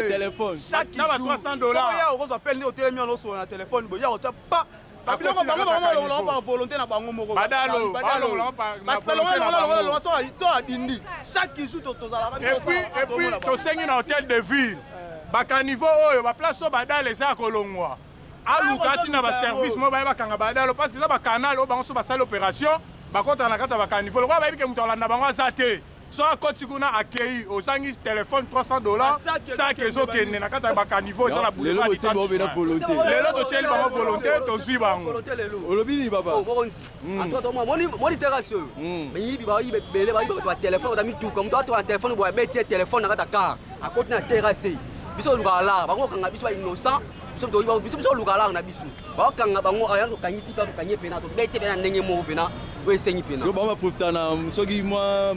téléphone
chaque jour $300
on appelle ni au téléphone sur la téléphone boya on t'a pas babiloko bango bango ba volonté na bango moko
badalo
so ito adindi chaque jour tozala
et puis tosengi na hôtel de ville bakaniveau oyo baplace oyo badalo eza ya kolongwa aluka ntina baservice mo baye bakanga badalo parce que eza bakanal oyo bango so basali opération bakotana na kati ya bakaniveau lokola bayebi ke moto alanda bango aza te so akoti kuna akei ozangi telefone $300 saki ezokende na kati ya bakaniveau eza na boulevard lelo totieli bango volonté tozwi bango
olobi nini papa
moni terrasse oyo bayibi bayibele bayibi bato ya telefone otamituka moto atoka na telefone boya betie telefone na kati ya car akoti na terrasse biso olukaka lara bango okanga biso innocent biso olukaka lara na biso baokanga bango aya tokangi tika tokangi pena tobetie pena ndenge moko pena oyo esengi pena
so bango baprofita na soki mwa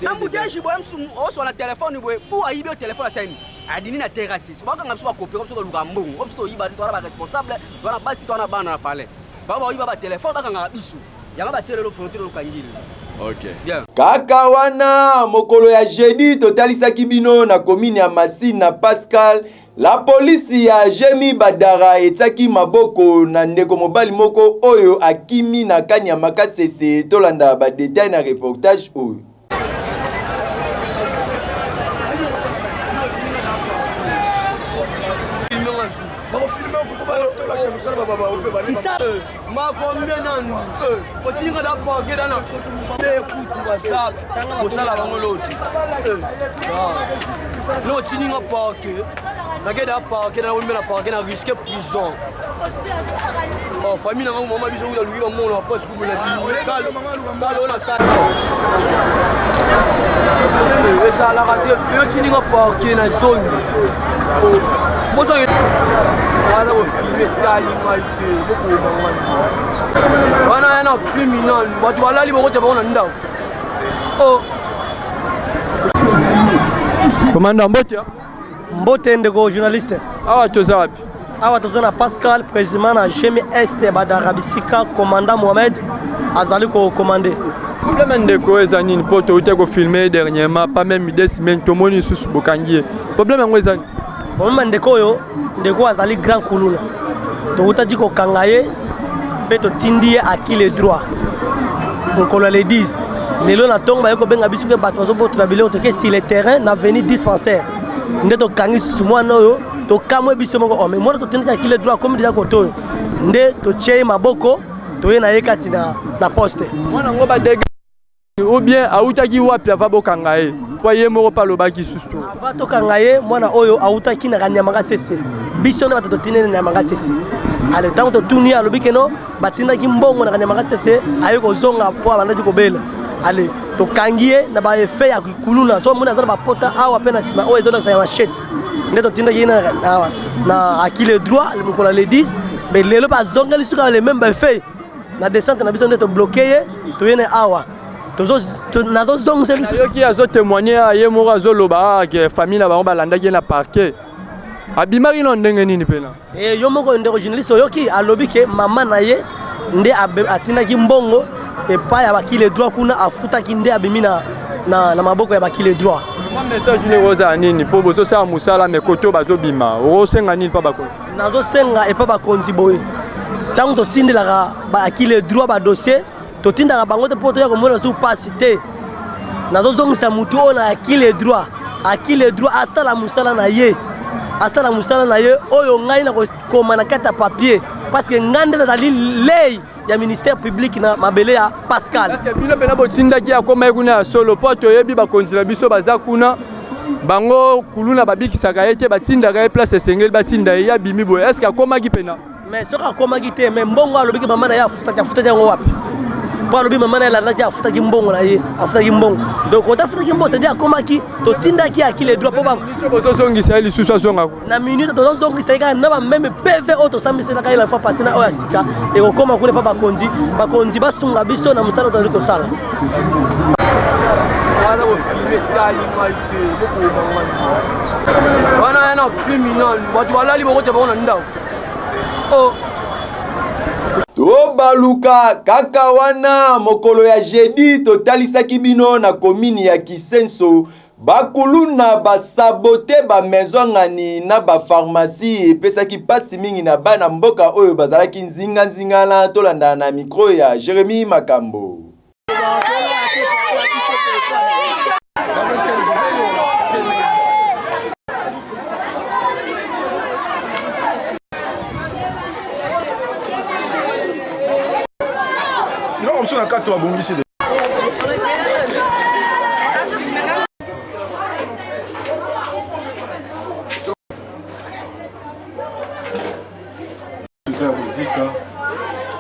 ambuteyage boye oswa na telefone boye po ayibi yo telefone asani adini na terrasse so baokanga biso bakopera biso toluka mbongo o biso toyiba towana baresponsable towana basi towana bana na palais bango baoyiba batelefone bakangaka biso yango batie lelo frontiere olukangili.
Okay. Kaka wana mokolo ya jeudi totalisaki bino na commune ya Masine na Pascal la polisi ya Jemi Badara etaki maboko na ndeko mobali moko oyo akimi na kanya makasese tolanda ba detail na reportage oyo.
Otinga da poke dana le kutu wasa osala bango loti lo tininga poke na keda poke na wimela poke na risque prison oh famille na mama biso ula luiba mona wa poste kubula kalo na sa esa la rate vieux tininga poke na zone mozo wana ko filmer tali maite boko mangani wana yana criminal watu walali bokote baona ndao oh
Commandant
Mbote ndeko journaliste
awa toza wapi
awa toza na Pascal président na Jemi Est Badara Bisika commandant Mohamed azali ko commander
problème ndeko eza nini poto ute ko filmer dernièrement pas même 2 semaines tomoni susu bokangie problème ngo eza
problème ndeko yo ndeko azali grand kuluna to utaji ko kangaye peto tindi akile droit mokolo les 10 lelo na tongo bayeko benga biso ke bato bazoboto na biloko toke sur le terrain na venir dispensaire nde tokangi susu mwana oyo tokamwe biso moko ome mwana totindi akile droit comme déjà koto nde totie maboko toye na ye kati na poste
mwana ngo badege ou bien autaki wapi ava bokanga ye po ye moko palobaki susu
ava tokanga ye mwana oyo autaki na kanyamaka sese biso nde bato totindi na nyamaka sese ale ntango totuni alobi keno batindaki mbongo na kanyamaka sese aye kozonga po abandaki kobela ale tokangi ye na baefe ya kuluna so mona aza na bapota awa mpe na nsima oyo ezolakisa ya machete nde totindaki ye na akile droit mokolo le 10 me lelo bazongeli suka le même baefe na descente na biso nde tobloke ye toyene awa
nazoki azotémoigne ye moko azoloba ke famille na bango balandaki ye na parquet abimaki na ndenge nini mpena
yo moko ndeko journaliste oyoki alobi ke mama na ye nde atindaki mbongo epai ya bakile droit kuna afutaki nde abimi na maboko ya bakile droit
message nini ozala nini mpo bozosala mosala me kote oyo bazobima okosenga nini mpa bakonzi
nazosenga epa bakonzi boye ntango totindelaka bakile droit badossier totindaka bango te mpo toya komona su pasi te nazozongisa motu oyo na akile droit asala mosala na ye oyo ngai na kokoma na kati ya papier parce que ngai nde nazali lei ya ministère public na mabele ya Pascal.
Bino pena botindaki akoma kuna ya solo po toyebi bakonzi na biso baza kuna bango kuluna babikisaka yeke batindaka ye place esengeli batinda ye ya bimi boye. Est-ce que akomaki pena?
Mais soki akomaki te mais mbongo alobiki mama na ye afutaki yango wapi? Po alobi mama na ye alandaki afutaki mbongo na ye afutaki mbongo. Donc ota afutaki mbongo c'est-à-dire akomaki totindaki akili droit po ba
bozozongisa ye lisusu azongako
na minute tozozongisa ye kaka na bameme PV oyo tosamiselaka ye la fois passé na oyo ya sika ekokoma kuna mpa bakonzi basunga biso na mosala tozali kosala.
wana yana criminal bato balali bokote bango na ndako.
Tobaluka kaka wana mokolo ya jeudi totalisaki bino na komini ya Kisenso bakuluna basabote ba maison ngani na ba pharmacie epesaki pasi mingi na bana mboka oyo bazalaki nzinga tolanda na micro ya Jérémy Makambo.
Sur la carte, tu vas bomber ici.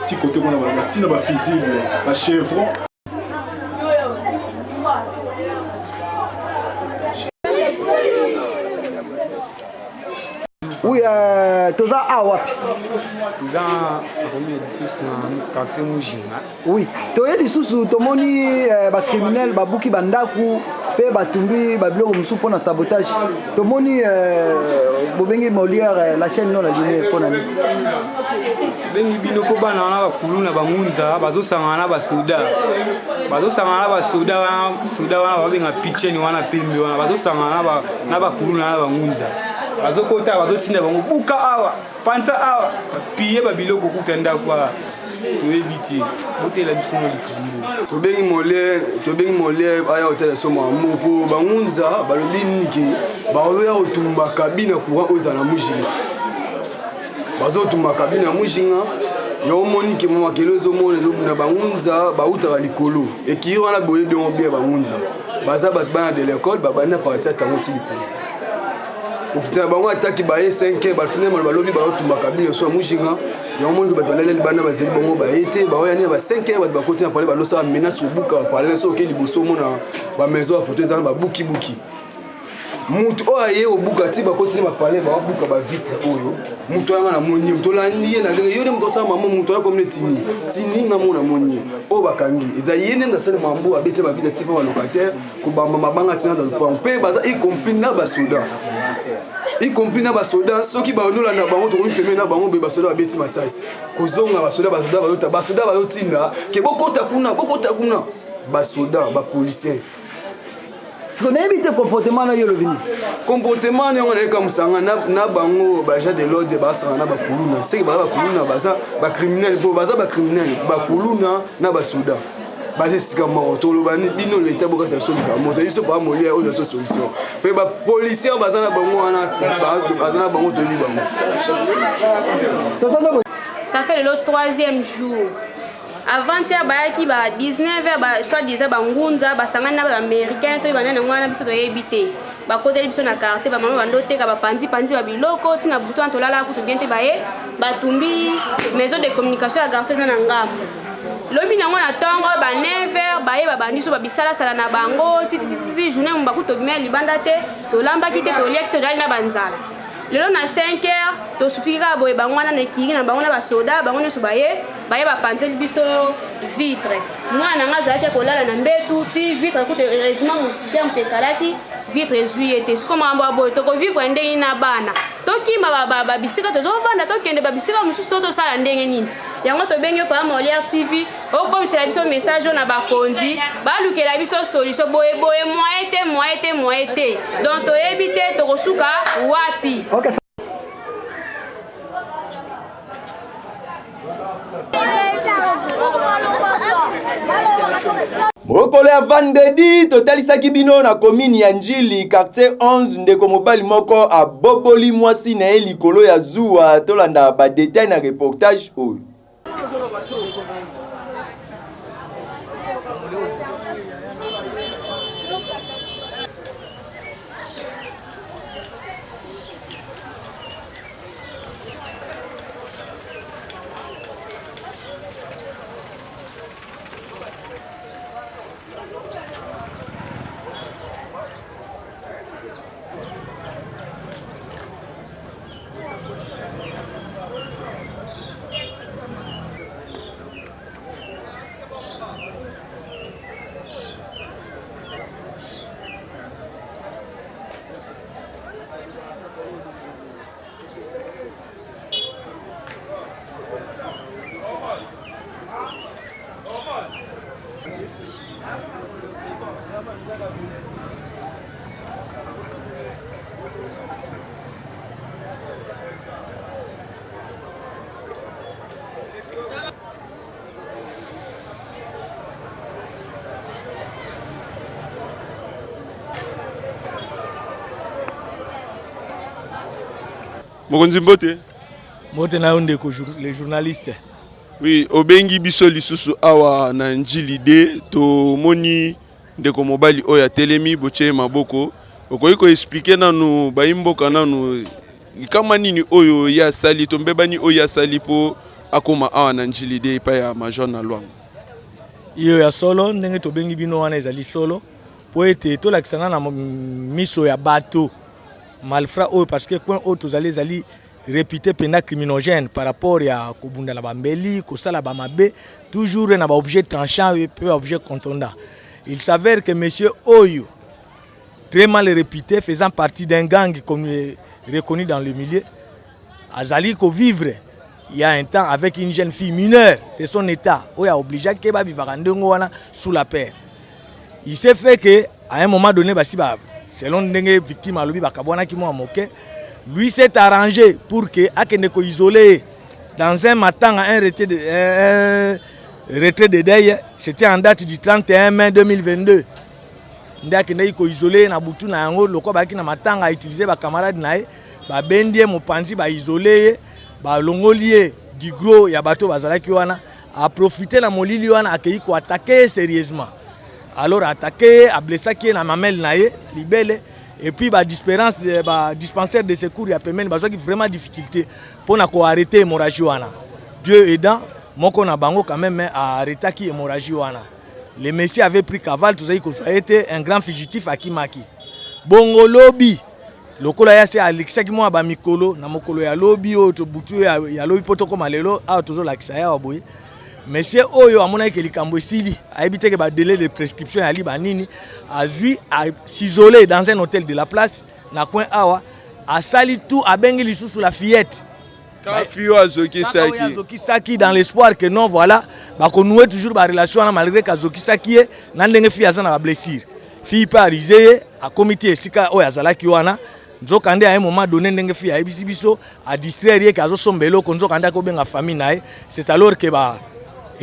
Petit côté, on a un physique, un chevron.
Oui, toza awapi.
Toza akomi lisusu na quartier Mujinga.
Oui, toye lisusu tomoni ba criminel babuki bandaku pe batumbi babiloko musu pona sabotage. Tomoni bobengi Molière la chaîne non la ligne pona ni.
Bengi bino po bana na bakuluna bangunza bazosanga na basoda. Bazosanga na basoda wana babenga pitchen wana pembe wana bazosanga na bakuluna na bangunza. Bazokota bazotinda bango buka awa panza awa piye babiloko kutenda kwa toyebiti botela bisino likambo
tobengi Molière aya hôtel soma mopo bangunza balobi niki baoya otumba kabina courant oza na Mujinga bazotumba kabina Mujinga yo moni ke mama kelozo mona na bangunza bautaka likolo ekiri wana boyebi on bien bangunza baza bat bana de l'école babana partir tango tilikolo okitana bango ataki baye 5 batina mal balobi baotumba kabine so Mujinga yomoni ke batolele bana bazeli bongo baete baoya ni ba 5 bat bakoti na parler banosa menace obuka parler so ke liboso mona ba maison a photo ezana ba buki mutu oye obuka ti bakoti na parler ba buka ba vitre oyo mutu anga na moni mutu landi ye na ngenge yone mutu sa mama mutu na komne tini nga mona moni o bakangi eza yene ndasele mambo abete ba vitre ti pa ba locataire ko ba mabanga tina dans le point pe baza y compris na ba soda y compris na basoda soki baonola na bango tokomi peme na bango be basoda babeti masasi kozonga basoda bazotinda ke bokota kuna basoda bapolicier
siko nayebi te comportement na yo lobini
comportement yango nayeka musanga na bango baja de l'ordre basanga na bakuluna seki baza bakuluna baza bacriminel po baza bacriminel bakuluna na basoda basé sika moko toloba ni bino l'état bokata biso likamoto biso pa Molière oyo so solution pe ba policier baza na bango wana baza na bango toyebi bango.
Ça fait le 3e jour. Avant-hier bayaki ba 19h soit disait bangunza basangana na ba américain so ibana na ngwana biso toyebi te bakoteli biso na quartier ba mama bandoteka ba panzi ba biloko tina butu antolala ku to bien te baye batumbi maison de communication ya garçon na ngambo. Lobi nango na tongo ba 9h baye babandi so babisala sala na bango titi journée mbaku to bimeli libanda te to lamba kite to liek to dali na banzala. Lelo na 5h to sutika boye bangwana na kiri na bango na basoda bango ne so baye ba panzeli biso vitre. Mwana nga zaki kolala na mbetu ti vitre ko te heureusement mustika mtekalaki vitre zuiete siko mambo boye to ko vivre ndenge na bana. Tokima ba bisika to zo banda to kende ba bisika mususu to sala ndenge nini. Yango to bengi pa Molière TV o comme c'est la biso message na bakonzi balukela biso solution boye moyete donc to ebite to kosuka wapi.
Okay.
Mokolo ya vendredi totalisaki bino na komini ya Njili quartier 11 ndeko mobali moko aboboli mwasi na ye likolo ya zuwa tolanda ba détail na reportage oyo.
Mokonzi Mbote.
Mbote na yo ndeko les journalistes.
Oui, obengi biso lisusu awa na njilide to moni ndeko mobali oya telemi boche maboko. Okoyi ko expliquer nanu baimboka nanu kama nini oyo ya sali to mbebani oyo ya sali po akoma awa na njilide pa ya Major na Lwango.
Iyo ya solo ndenge tobengi bino wana ezali solo po ete tolakisana na miso ya bato malfrat oyo parce que coin oyo tozali ezali réputé pena criminogène par rapport à kobunda la bambeli kosala ba mabe toujours na ba objet tranchant et peu objet contondant. Il s'avère que monsieur Oyo, très mal réputé, faisant partie d'un gang reconnu dans le milieu, azali ko vivre il y a un temps avec une jeune fille mineure de son état, où il a obligé qu'elle va vivre sous la paix. Il s'est fait que à un moment donné, selon les victimes à l'obi bakabwana qui m'ont moqué, lui s'est arrangé pour que Akeneko isolé dans un matin à un retrait de deuil. C'était en date du 31 mai 2022. Akeneko isolé na butu na yango loko baki na matanga a utilisé ba camarade nae ba bendie mopanzi ba isolé ba longolier du gros ya bato bazalaki wana a profité na molili wana akei ko attaquer sérieusement. Alors attaqué a blessé qui na mamel nae libele. Et puis dispensaire de secours il y a permis vraiment difficulté pour arrêter l'hémorragie. Dieu aidant, mon a bango quand même à arrêter qui hémorragie. Les messieurs avaient pris cavale, tout ça a été un grand fugitif à Kimaki. Bongo lobby, le colo ya c'est Alexa qui m'a mikolo, na mokolo ya lobby auto butu ya lobby poto comme alelo, a toujours l'accès à boy. Monsieur Oyo, à mon avis, il a évité que le délai de prescription à Libanini a vu à s'isoler dans un hôtel de la place, na coin awa, a sali tout, a bengi sous la fillette. Zoki Saki dans l'espoir que non, voilà, qu'on noue toujours la relation malgré que Zoki Saki est, n'a fille à sa blessure. Fille pas arrivée, à comité Sika Oyazala Kiwana, Nzokande à un moment donné, n'a fille à Ebisibiso, à distraire et qu'à Zosombelo, qu'on Nzokanda Koben à famille, c'est alors que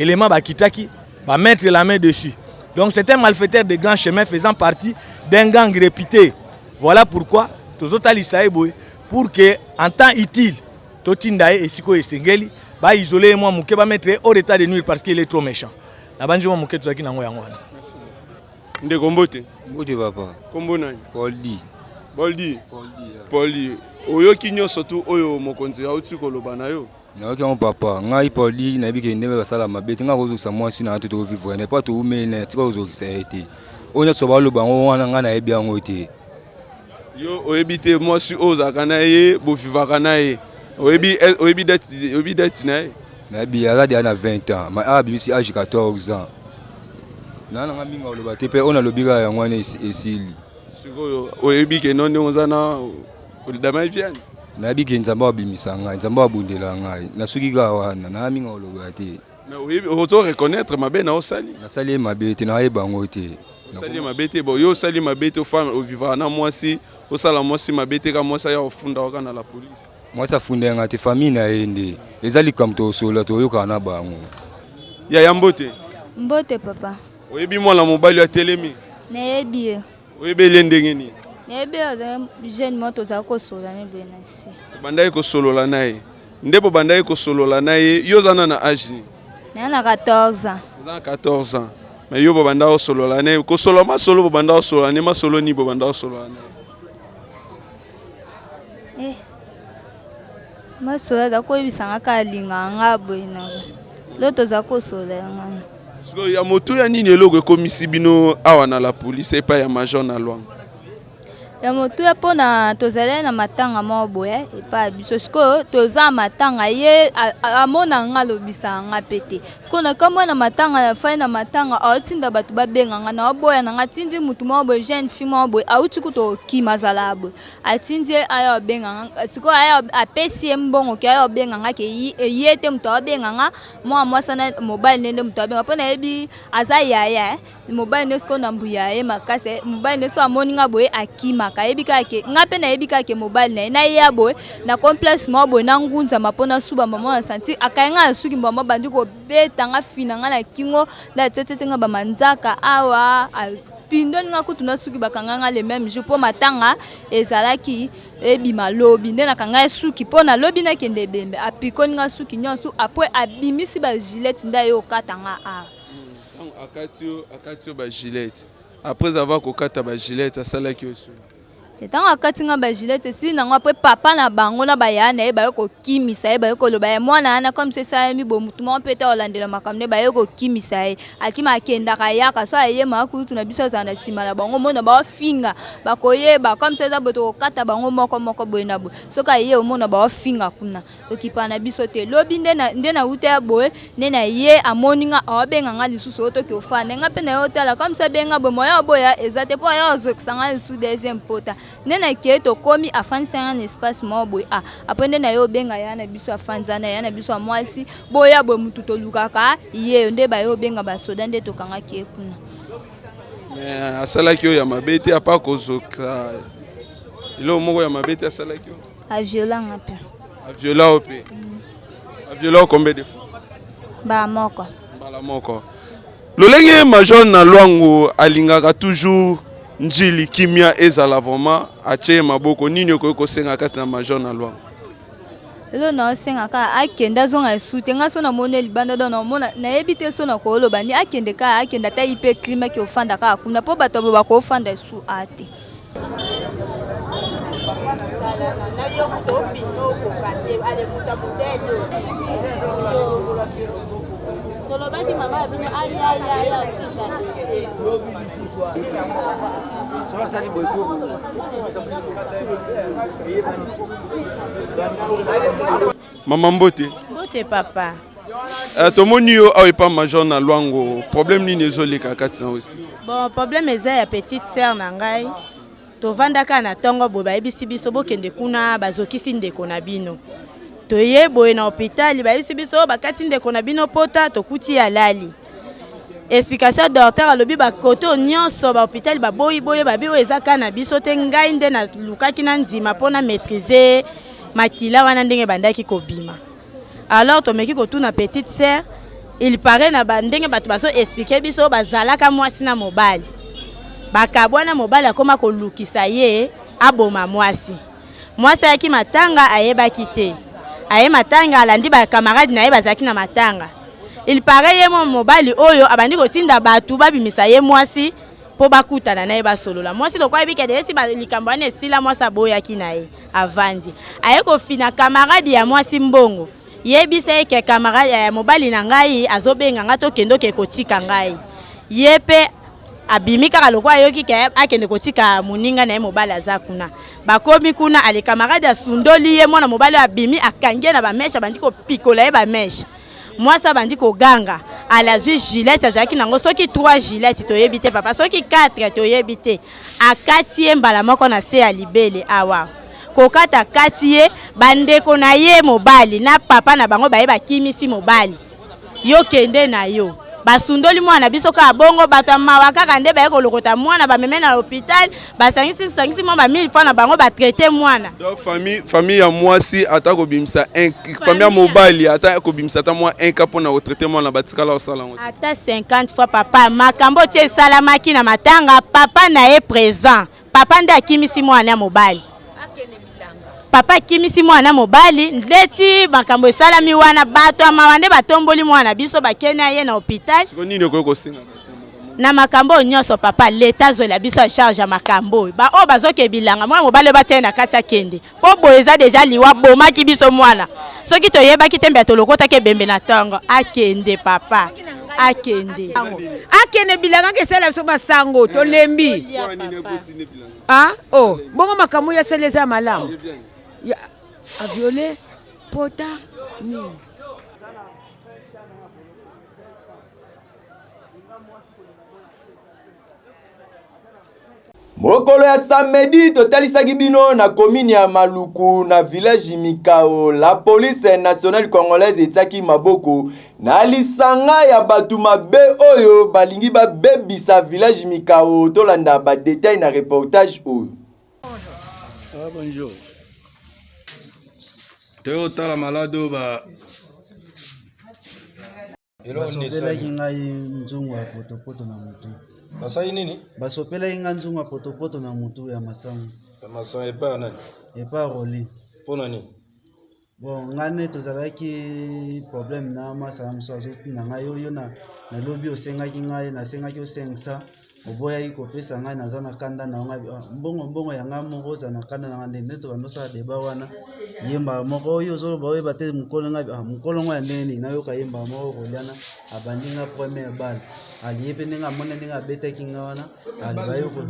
élément Bakitaki va mettre la main dessus. Donc c'est un malfaiteur de grands chemins faisant partie d'un gang réputé. Voilà pourquoi pour que en temps utile Totindae et Siko et Sengeli va isoler moi Mouké va mettre hors état de nuire parce qu'il est trop méchant. La banjo Mouké Tsaki nango yango wana.
Ndeko Mbote.
Mbote papa.
Kombo nani?
Poldi.
Poldi. Poldi. Oyo kinyo surtout oyo mokonzi ya uti koloba na yo.
Naoki mon papa, ngai Poldi na biki ndebe basala mabete nga kozo sa mwasi na to vivre ne pas to mena tika kozo kisete. Onya soba lo bango wana nga na ebi yango te.
Yo oebite mwasi oza kana ye bo vivre kana ye. Oebi date na ye.
Na bi ya dia na 20 ans, ma abi si âge 14 ans. Na nga minga lo bate pe ona lobika yango na esili.
Siko oebi ke non onza na odama viani.
Na biki nzamba bimisanga nzamba bundela ngai nasuki wana na minga oloba te
na oto reconnaître mabe na osali
na sali mabe te na yebango te
sali mabe te bo yo sali mabe te femme au vivre na mwasi osala mwasi mabe te ka mwasi ya ofunda oka na la police
mwasi afunda nga te famille na yende ezali comme to sola to yoka na bango
ya mbote
mbote papa
oyebi mwana mobali ya telemi
na yebi
oyebi lendenge ni
Nebe jeune moto za ko solo na benasi.
Bandai ko solo la nae. Ndebo bandai ko solo la nae yo zana na âge ni.
Na 14 ans.
Dans 14 ans. Mais yo banda o solo la nae ko solo ma solo banda o solo ni ma solo ni banda o solo la nae.
Ma solo za ko bisanga ka linga ngabo ina. Loto za ko solo ngana.
Siko ya moto ya nini elogo komisi bino awa na la police et pas ya Major na Lwango.
Ya motu ya pona tozale na matanga moboye epa biso siko toza matanga ye amona ngalo bisanga pete siko na kama na matanga ya fa na matanga atinda batu babenga na oboya na ngatindi mutu moboye jeune fille moboye auti kuto kimazalabo atindi ayo benga siko ayo apesi mbongo ke ayo benga ngake yete mutu abenga mwasa na mobile nende mutu abenga pona ebi azaya mobile nesko na mbuya e makase mobile neso amoni ngaboye akima kaebika ke ngape na ebika ke mobile na ya boy na complexe mobo na ngunza mapona suba mama na santi akayenga suki mama bandi ko beta nga fina nga na kingo na tete nga ba manzaka awa apindoli nga kutu na suki bakanga nga le même jour po matanga ezalaki ebima lobi nde nakanga suki po na lobi nakende bembe apikoli nga suki nyonso apres abimisi ba Gillette nda yo katanga a
akatio ba Gillette après avoir kokata ba Gillette asalaki osu
Tanga kati nga ba Gillette si na après papa na bango na bayana e ba ko kimisa e ba ko lo ba mwana ana comme c'est ça mi bo mutu mo pete olandela makamne ba ko kimisa e akima akenda kaya ka so aye ma ku tuna biso za na sima la bango mona ba finga ba koyeba comme c'est ça boto kata bango moko boyena bo so ka ye mona ba finga kuna okipana biso te lobi nde na uta boye nde na ye amoninga abenga nga lisusu oto ki ofana nga pe na hotela comme ça benga bo moya boya ezate po ya ozokisanga sous deuxième pota nena keto komi afanisa un espace mobo apende na yo benga yana biso afanzana yana biso mwasi boya bo mutu to lukaka ye nde ba yo benga ba soda nde to kanga ke kuna
mais asalaki yo ya mabete apa kozoka ilo moko ya mabete asalaki yo
a violent ngape
a violent ope a violent combien de fois
ba moko
bala moko lolenge major na lwango alingaka toujours njili kimia ezala vraiment ache maboko nini okoko senga kasi na major na lwango
Elo na senga ka akenda zonga sute nga so na mona libanda do na mona na ebite so na ko loba ni akende ka akenda ta ipe klima ki ofanda ka kuna po bato ba ko ofanda su ate
Maman Mbote.
Mbote papa.
Tomoni yo awe pas major na lwango problème ni nezoleka kati na aussi.
Bon problème eza ya petite sœur na ngai. Tovandaka na tongo bo bayebisi biso bokende kuna bazokisi ndeko na bino. Toye boye na hôpital bayebisi biso bakati ndeko na bino pota tokuti ya lali. Explication docteur alobi ba koto nyonso ba hôpital ba boyi babi ezaka na biso te ngai nde na lukaki na nzima pona maîtriser makila wana ndenge bandaki kobima. Alors tomeki kotuna petite sœur il paraît na bandenge bato baso expliquer biso bazalaka mwasi na mobali. Bakabwana mobali akoma kolukisa ye aboma mwasi. Mwasi yaki matanga ayebaki te. Aye matanga alandi ba camarade na ye bazaki na matanga. Il paraît ye mobali oyo abandi kotinda batu babimisa ye mwasi po bakutana na ye basolola. Mwasi lokwa bika desi ba likambo ane sila mwasi aboyaki na ye avandi. Aye kofina camarade ya mwasi mbongo. Yebisa ye ke camarade ya mobali na ngai azobenga ngato kendo ke kotika ngai. Yepe abimika kalokwa yoki ke akende kotika muninga na ye mobali azakuna. Bakomi kuna ale camarade asundoli ye mwana mobali abimi akangie na ba mesha bandi ko pikola ye ba mesha. Mwasa bandi ko ganga ala zui Gillette azaki nango soki 3 Gillette toyebite papa soki 4 toyebite akatie mbala moko na se ya libele awa kokata katie bandeko na ye mobali na papa na bango baye bakimisi mobali yo kende na yo basundoli mwana biso ka bongo bato mawaka kande baye kolokota mwana bameme na hôpital basangisi mo ba 1000 francs na bango ba traiter mwana.
Donc famille ya mwasi atako bimisa famille ya mobali atako bimisa ta mwa 1 kapo na traiter mwana batikala osala ngo.
Ata 50 fois papa makambo tie salamaki na matanga papa na ye présent papa nda kimisi mwana ya mobali. Papa kimisi mwana mobali ndeti makambo esalami wana bato amawande batomboli mwana biso bakena ye na hôpital.
Siko nini okoko singa
na makambo nyonso papa l'état zo la biso a charge makambo ba o bazoke bilanga mwana mobali batie na kati akende po boeza déjà liwa boma ki biso mwana soki toyeba ki tembe tolokota ke bembe na tongo akende papa akende
bilanga ke sala biso basango tolembi ah oh bongo makambo ya seleza malamu ya a violer pota nini
mokolo ya samedi totalisaki bino na commune ya Maluku na village Mikao la police nationale congolaise etiaki maboko na lisanga ya batu mabe oyo balingi babebisa village Mikao tolanda ba détail na reportage oyo.
Bonjour. Teo tala malado ba
Basondelaki ngai nzungu ya potopoto na motu.
Basai nini?
Basopela inga nzungu potopoto na mutu ya masango.
Ya masango epa nani?
Epa Roli.
Pona nini?
Bon, ngane tozalaki problème na masala musu azotu na ngai oyo na lobi osengaki ngai nasengaki osengisa oboya ikopesa ngai naza na kanda na ngai mbongo ya ngai moko oza na kanda na ngai nde tobandosala deba wana yemba moko oyo ozoloba oyeba te mokolo ngai mokolo ngo ya ndenge nayoka yemba moko koliana abandi nga première balle aliye mpe ndenge amona ndenge abetaki nga wana alibayoko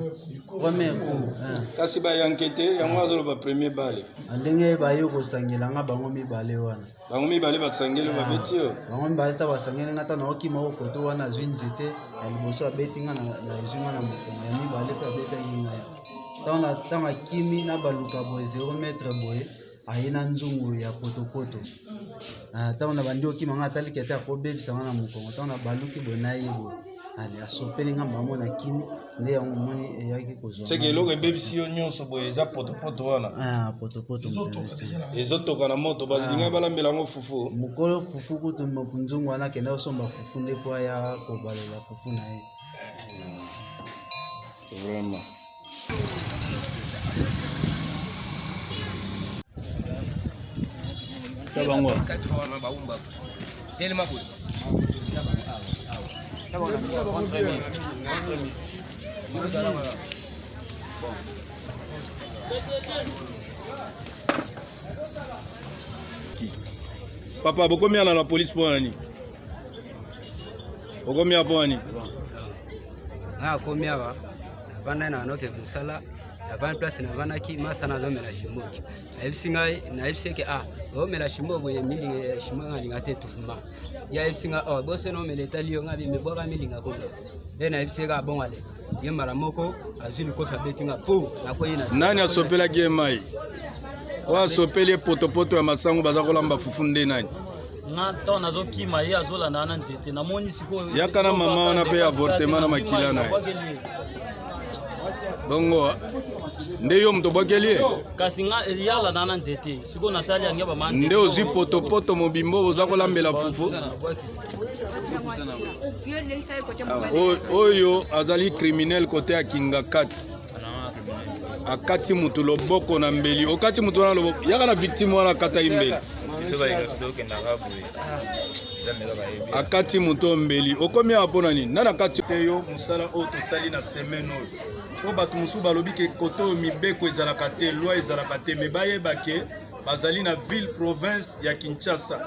première coup
kasi bayanke te yango azoloba premier balle
ndenge bayokosangela nga bango mibale wana
bango mibale basangeli babeti yo
bango mibale ta basangeli nga ta naokima okoto wana azwi nzete ya liboso abeti nga na ezwi nga na mokongo ya mibale mpe abetaki nga ntango akimi na baluka boye 0 metre boye aye na nzungu ya potopoto ntango na bandi okima nga ataliki ate akobebisa nga na mokongo ntango na baluki boye naye boye ale asopeli nga bango na kimi nde yango moni eyaki kozwa
seke eloko ebebisi yo nyonso boye eza potopoto wana
potopoto
ezotoka na moto balingai balambela yango fufu
mokolo fufu kutu nzungu wana akenda osomba fufu nde po aya kobalela fufu na ye
vraiment
tabango
telema boye
papa bokomi ala na police po nani bokomi apo nani
nga komi aba vanda na noke musala na van place na vanaki masana zo mena shimoki na ibisi ke o mena shimogo ye mili shimanga linga te tufuma ya ibisi nga bose no mele talio nga bimbe boka mili nga ko na ibisi ga bongale ye mara moko azuli ko fa betinga po na ko yina
nani asopela ke mai wa sopele potopoto ya masango baza kolamba fufu nde nani
nga to nazo kima ye azola na nzete na moni siko
yakana mama wana pe avortement na makila na bongo nde yo mto bokeli
kasi nga yala na nzete siko natalia ngeba mande
nde ozi potopoto mobimbo oza kolambela fufu oyo azali criminel kote ya kinga kati akati mutu loboko na mbeli okati mutu wana loboko yaka na victime wana kata imbeli akati mutu mbeli okomi apo nani nana kati te yo musala oyo tosali na semaine oyo po bato mosusu balobi ke kote oyo mibeko ezalaka te loi ezalaka te me bayeba ke bazali na ville province ya Kinshasa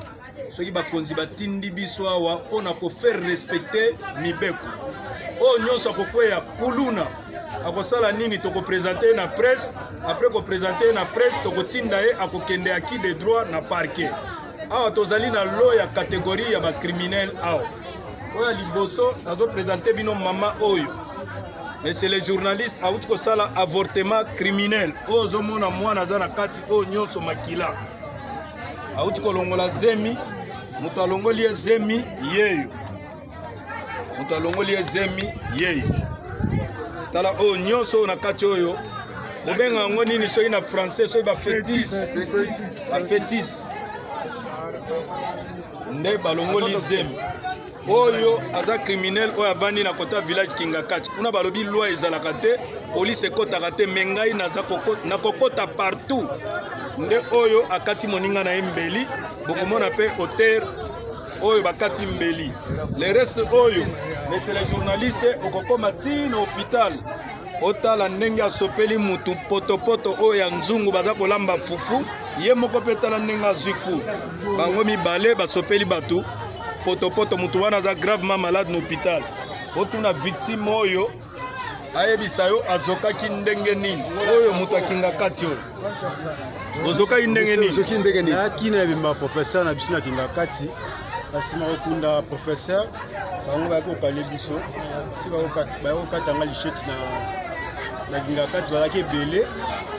soki bakonzi batindi biso awa mpona kofaire respecter mibeko oyo nyonso akokweya kuluna akosala nini tokopresente na presse après kopresente na presse tokotinda ye akokende acquis de droit na parquet awa tozali na lo ya catégorie ya bacriminel awa oyo liboso nazopresente bino mama oyo mais c'est les journalistes auti kosala avortement criminel oyo ozomona mwana aza na kati oyo nyonso makila auti kolongola zemi moto alongoli ye zemi yeyo moto alongoli ye zemi yeyo tala oyo nyonso oyo na kati oyo bobenga yango nini soki na français soki bafétis nde balongoli zemi oyo aza criminel oyo avandi na kota village Kingakati kuna balobi loi ezalaka te police ekotaka te me ngai na kokota partout nde oyo akati moninga na ye mbeli bokomona mpe hotel oyo bakati mbeli le reste oyo mais les journalistes okokoma ti na hôpital otala ndenge asopeli mutu potopoto oyo ya nzungu baza kolamba fufu ye moko mpe tala ndenge azwi ku bango mibale basopeli bato potopoto mutu wana aza gravement malade na hôpital otuna victime oyo ayebisa yo azokaki ndenge nini oyo mutu akinga kati oyo ozokaki ndenge nini
ayaki na ebemba professeur na biso na kinga kati basima kokunda professeur bango bayaki kokale biso ti bayokokatanga lisheti na kinga kati bazalaki ebele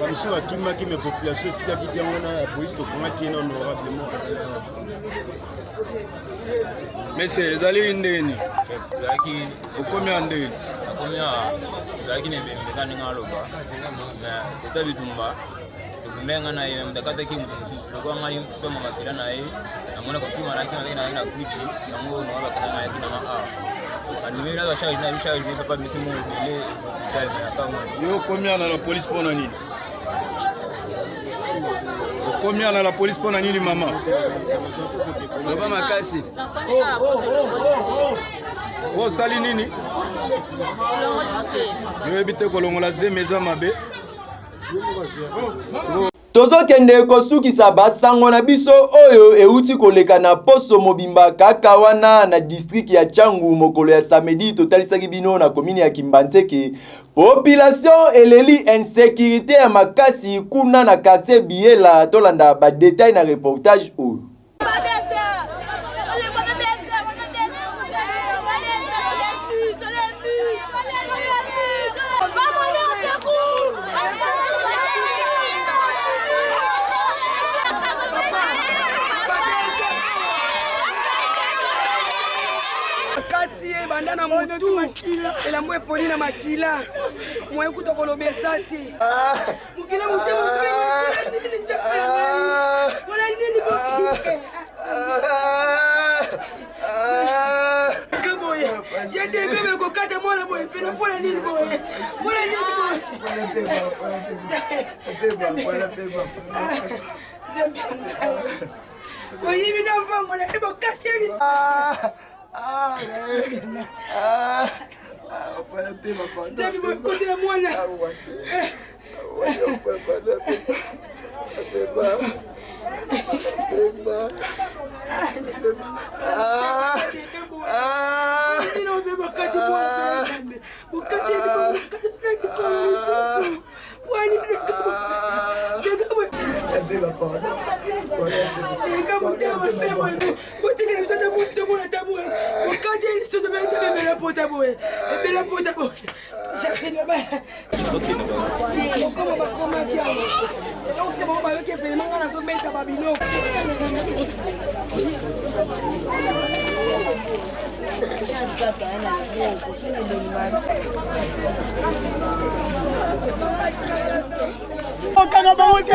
bamisu bakimaki me population etikaki te yango na police tokangaki ye na honorablement azali awa
mese ezali ndenge nini okomi ya ndenge
akomi awa tozalaki na ebembe ka ndenge aloba me kota bitumba tokumbenga na ye mtakataki mutu mosusu lokwa ngai soma makila na ye namona kokima naki na kuiti yango noa bakala na ye kinanga awa andimi na charge na papa misi mo le hôpital na kama
yo combien dans la police pour nani combien dans la police pour nani maman
baba makasi
oh sali nini yo ebite kolongola zemeza mabe
tozokende kosukisa basango na biso oyo euti koleka na poso mobimba kaka wana na district ya Changu mokolo ya samedi totalisaki bino na komini ya Kimbanzeke. Population eleli insécurité ya makasi kuna na quartier Biela tolanda ba détail na reportage oyo.
Bandana mutu ela mwe polina makila mwe kutokolo besati mukila mutu wala nini bukike kaboye yende kama ko kata mwana boye pena pona nini boye wala nini boye hivi na mpango na hebo kati hivi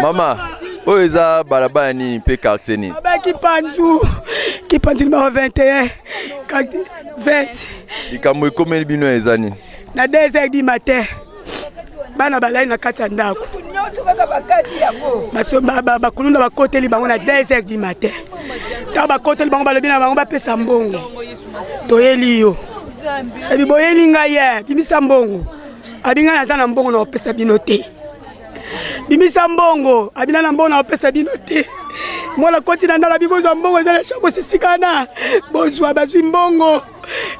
Mama, oyo eza balabala nini pe quartier nini?
Kipanzu numéro 21, quartier 20.
Likambo ekomeli bino eza nini?
Na 2h du matin. Bana balai na kati ya ndako. Bakulunda bakoteli bango na 2h du matin. Ta bakoteli bango balobi na bango bapesa mbongo. Toyeli yo. Ebi boyeli ngai ye, bimisa mbongo. Abinga naza na mbongo na opesa bino te. Bimisa mbongo, abina na mbongo na opesa bino te. Mwana koti na ndala bibozo mbongo ezala shoko sisikana. Bozwa bazwi mbongo.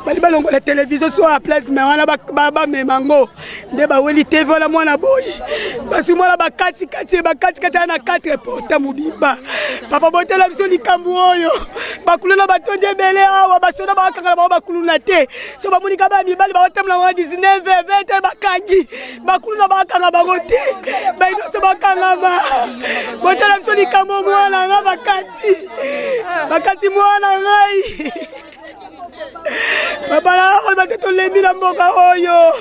Bali balongo la télévision soit à place mais wana ba memango. Nde ba weli TV wala mwana boy. Basi mwana bakati na 4 porta mubimba. Papa botela biso likambu oyo. Bakuluna batonje bele awa basona bakanga ba bakuluna te. So ba munika ba mibali ba otemla wa 19 20 bakangi. Bakuluna bakanga bagote. Ba ino bakanga ba. Botela biso likambu mwana nga bakati mwana ngai. Babala on va te lever la mboka oyo.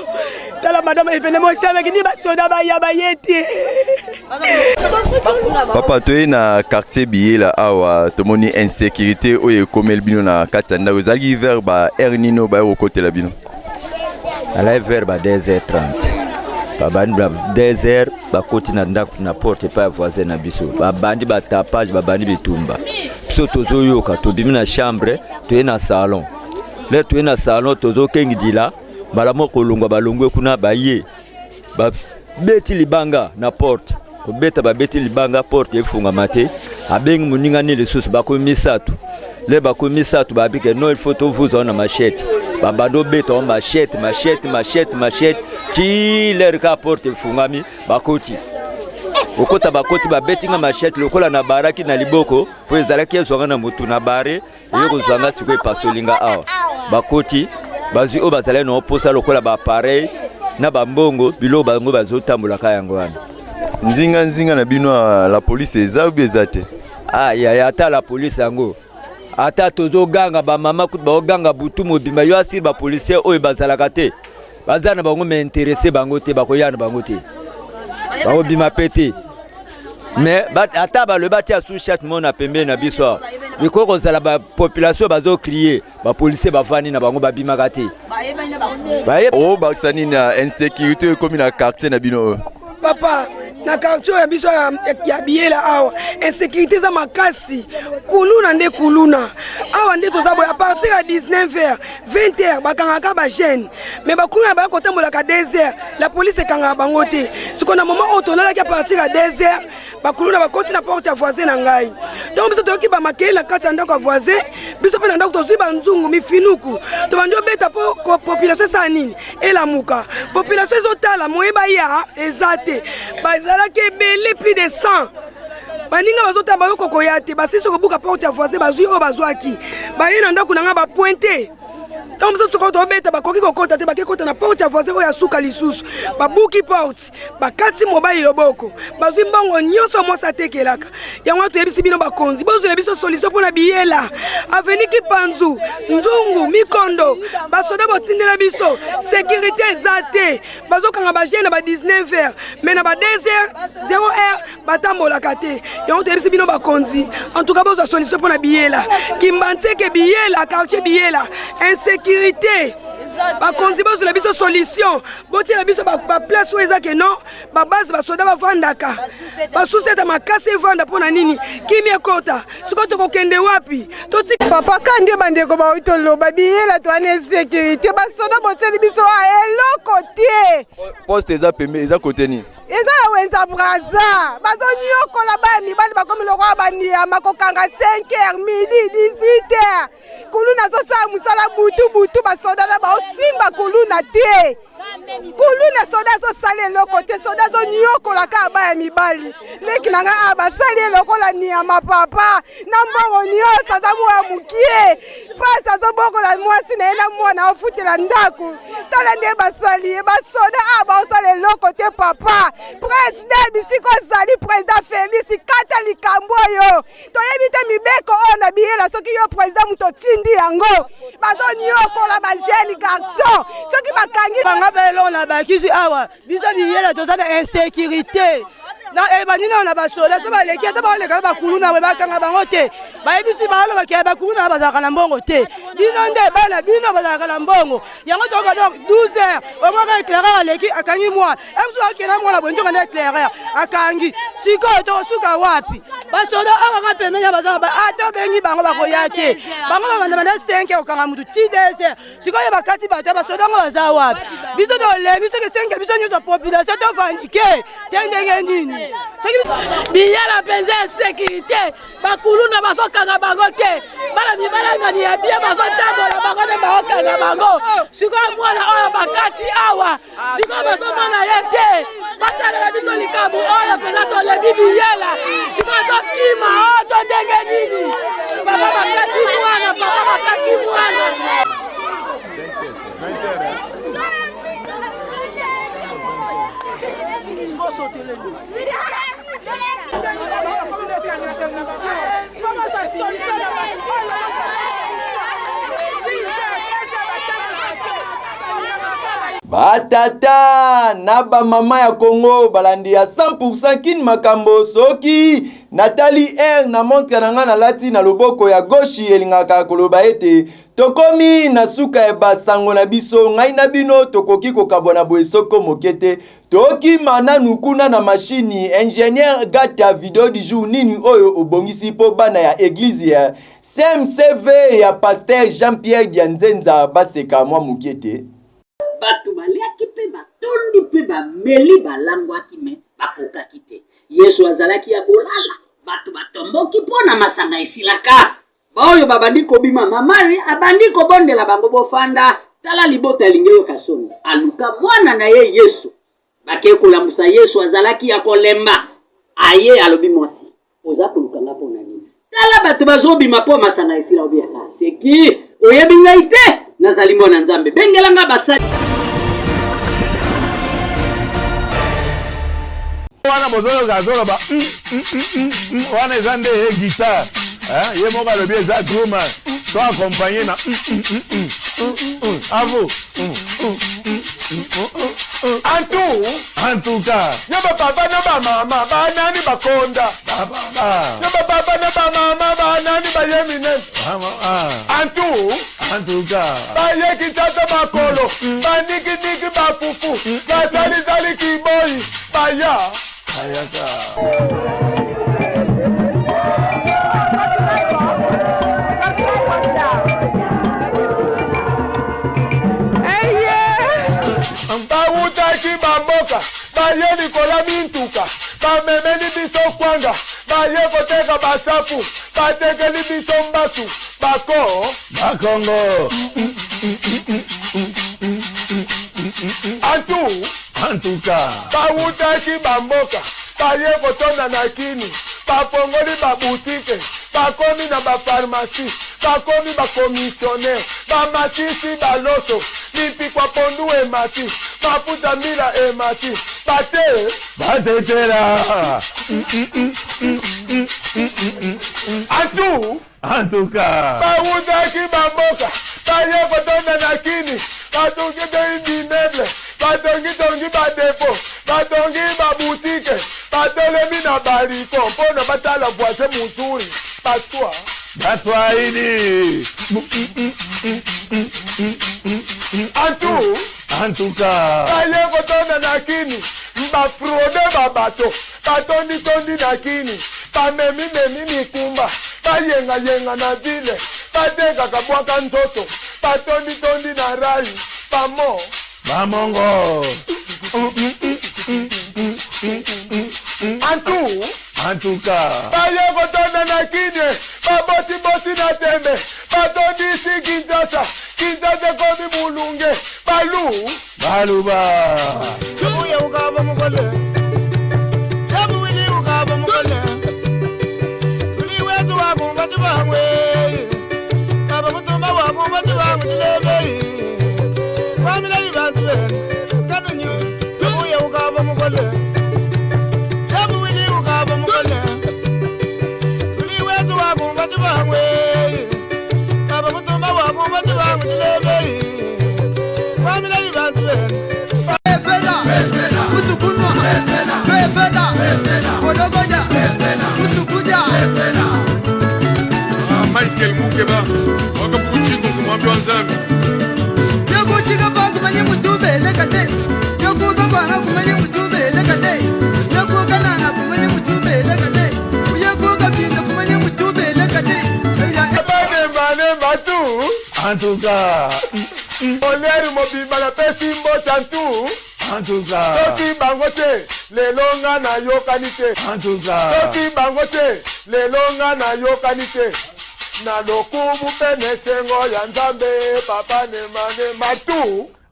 Tala madame événement ça avec ni basoda ba ya bayeti.
Papa toye na quartier Biela awa tomoni insécurité oyo komel bino na katanda ozali vers ba ernino ba côté la bino.
Ala vers ba 2h30. Babandi ba 2h ba côté na ndako na porte pas voisin na biso. Babandi ba tapage babandi bitumba. Biso tozoyoka tobimi na chambre toye na salon. Le tu na salon tozo kengidila bala moko lungwa balungwe kuna baye ba beti libanga na porte ko beta ba beti libanga porte efunga mate abengi muninga ni lisusu bakomisatu le bakomisatu babike no il faut to vous on machette babado beta on machette ti le ka porte efungami bakoti okota bakoti ba betinga machette lokola na baraki na liboko po ezalaki ezwanga na mutu na bare yeko zwanga sikwe pasolinga awa bakoti bazwi o bazala no posa lokola ba appareil na bambongo bilo bango bazotambola ka yango wana
nzinga na bino la police ezabi ezate
ya ata la police yango ata tozo ganga ba mama kutu ba ganga butu mobimba yo asir ba policier oyo bazalaka te bazana bango me intéressé bango te bakoyana bango te bango bima pété mais ata baloba ti sous chat mona pembe na biso iko kozala ba population bazo crier ba policier bafani na bango babimaka te
o bakisani na insécurité comme na quartier na bino
papa na quartier ya biso ya biela awa insécurité za makasi kuluna nde kuluna awa nde toza boya à partir ya 19h 20h bakangaka ba jeune mais bakuna ba kotambola ka 2h la police ekanga bango te siko na moment oyo tolalaki à partir ya 2h bakuluna bakoti na porte ya voisin na ngai donc biso toyoki bamakeli na kati ya ndako ya voisin biso mpe na ndako tozwi banzungu mifinuku tobandi obeta mpo population esala nini elamuka population ezotala moyeba ya eza te bazalaki ebele plus de 100 baninga bazotala bayoko koya te basisi kobuka porte ya voisin bazwi oyo bazwaki baye na ndako na nga bapointe ntango biso soki tobeta bakoki kokota te bakekota na porte ya voisin oyo asuka lisusu babuki porte bakati mobali loboko bazwi mbongo nyonso mwasi atekelaka yango wana toyebisi bino bakonzi bozwela biso solution mpona biyela aveniki panzu nzungu mikondo basoda botindela biso sécurité eza te bazokanga bagene na ba 19h mais na ba 2h 0h batambolaka te yango toyebisi bino bakonzi en tout cas bozwa solution mpona biyela kimbanzeke biyela quartier biyela insécurité bakonzi bozwela biso solution botiela biso baplace oyo ezake non babase basoda bavandaka basuseta makasi evanda mpona nini kimi ekota sikoyo tokokende wapi
papa ka nde bandeko baoyi toloba biyela towana insécurité basoda botieli biso eloko te
poste eza pembe eza kote nini
eza ya wenza braza bazoniokola baya mibali bakomi lokola baniyama kokanga 5h midi 18h kuluna azosala mosala butu basoda na baosimba kuluna te kuluna soda azosala eloko te soda azoniokola kaka baya mibali leki na ngai basali elokola niyama papa na mbongo nyonso aza moya mokie mpasi azobokola mwasi na ye na mwana ofutela ndako tala nde basali ye basoda baosala eloko te papa président bisiko ozali président Félix kata likambo oyo toyebi te mibeko oyo na biyela soki yo président moto otindi yango bazoniokola bajeune garçon soki bakangi banga eloko na bakisi awa biso biyela toza na insécurité na ebanina na basoda so baleki ata baleka bakuluna we bakanga bango te bayebisi baloba ke bakuluna bazalaka na mbongo te bino nde bana bino bazalaka na mbongo yango toka donc 12h omwaka éclaireur aleki akangi mwana emsu akena mwana bonjoka na éclaireur akangi sikoyo tokosuka wapi basoda akaka pembeni ya bazanga atobengi bango bakoya te bango babanda banda 5 okanga mutu ti 2h sikoyo bakati bato basoda ngo baza wapi biso tolembi soki 5 biso nyonso population tofandike te ndenge nini biyela mpenza ya sécurité bakuluna bazokanga bango te bana mibalangani ya bie bazotambola bango nde baokanga bango sikoyo mwana oyo bakati awa sikoyo bazomona ye te batalela biso likambo oyo mpenza tolembi biyela sikoyo tokima oyo to ndenge nini papa bakati mwana
batata na bamama ya Congo balandi ya 100% kin makambo soki Nathalie R na montre na nga na lati na loboko ya gauche elingaka koloba ete tokomi na suka e basango na biso ngai na bino tokoki kokabona boesoko mokete toki mananu kuna na machine ingénieur gata video du jour nini oyo obongisi po bana ya église ya CMCV ya pasteur Jean-Pierre Dianzenza baseka mwa mokete
bato baliaki mpe batondi mpe bameli balangwaki me bakokaki te yesu azalaki ya kolala bato batomboki mpo na masanga esilaka baoyo babandi kobima mamari abandi kobondela bango bofanda tala libota elingi yoka soni aluka mwana na ye yesu bakekolamusa yesu azalaki ya kolemba aye alobi mwasi oza kolukanga mpo na nini tala bato bazobima mpo masanga esila obiaka seki oyebi ngai te nazali mwana nzambe bengelanga basali
wana bozolo gazolo ba wana eza nde ye guitare ye moko alobi eza drummer to accompagné na avo En tout cas.
Nyaba papa na ba mama ba nani ba konda. Nyaba papa na ba mama ba nani ba yemine.
En tout cas.
Ba yeki tata ba kolo. Ba niki niki ba fufu. Ba tali tali ki boy. Ba ya. Bawutaki bamboka, baye Nikola Mintuka, bamemeli biso kwanga, baye koteka basapu, batekeli biso mbasu,
Bakongo. En tout cas.
Bawutaki bamboka, baye kotonda na kini, bapongoli babutike, bakomi na bafarmasi, bakomi bakomisioner, bamatisi baloso, lipikwa pondu emati, mafuta mila emati,
Batetera. En tout cas.
Bawutaki bamboka, baye kotonda na kini, batongi dongi imeble, batongi badepo, batongi babutike, batolemi na bariko, mpona batala voisin musuri, baswa.
Batwaini. En tout cas.
Baye kotonda na kini, bafrode babato, batondi na kini, bamemi mikumba, bayenga na vile, bateka kabwaka nzoto, batondi na rai, bamo.
Bamongo. En tout cas.
Baye kotonda na kini, baboti na tembe, batondi si Kinshasa komi mulunge,
Baluba.
Uye ukaba mukole. Jabu wili ukaba mukole. Uli wetu wakumba tibangwe. Kaba mutumba wakumba tibangwe tilebe. Wamila ibantu wenu. Kananyu. Uye ukaba mukole. Jabu wili ukaba mukole. Uli wetu wakumba tibangwe. Kaba mutumba wakumba tibangwe tilebe. Wamila ibantu wenu. Musukunwa, Pepela, Odogoja, Musukuja.
Michael Mukeba, wakapuchiko kumwambia wanzami.
Yokuchika pa kumanye mutube lekate. Yokubaba kumanye mutube lekate. Yokukanana kumanye mutube lekate. Yokukapinda kumanye mutube lekate. Mane batu.
En tout cas.
Oleri mobimba na pesi mbotantu.
En tout cas.
Soki bangote, lelonga na yokanite.
En tout cas.
Soki bangote, lelonga na yokanite. Na lokumu pene sengo ya nzambe, papa ne mane matu.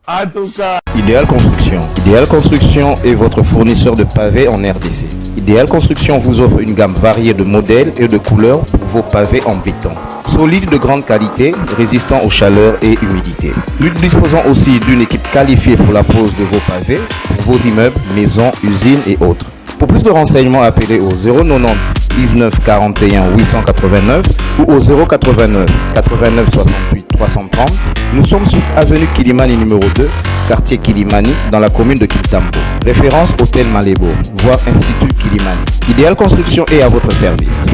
En tout cas.
Idéal Construction. Idéal Construction est votre fournisseur de pavés en RDC. Idéal Construction vous offre une gamme variée de modèles et de couleurs pour vos pavés en béton. Solide de grande qualité, résistant aux chaleurs et humidités. Nous disposons aussi d'une équipe qualifiée pour la pose de vos pavés, pour vos immeubles, maisons, usines et autres. Pour plus de renseignements, appelez au 090 19 41 889 ou au 089 89 68 330. Nous sommes sur avenue Kilimani numéro 2, quartier Kilimani, dans la commune de Kitambo. Référence Hôtel Malébo, voire Institut Kilimani. Idéal Construction est à votre service.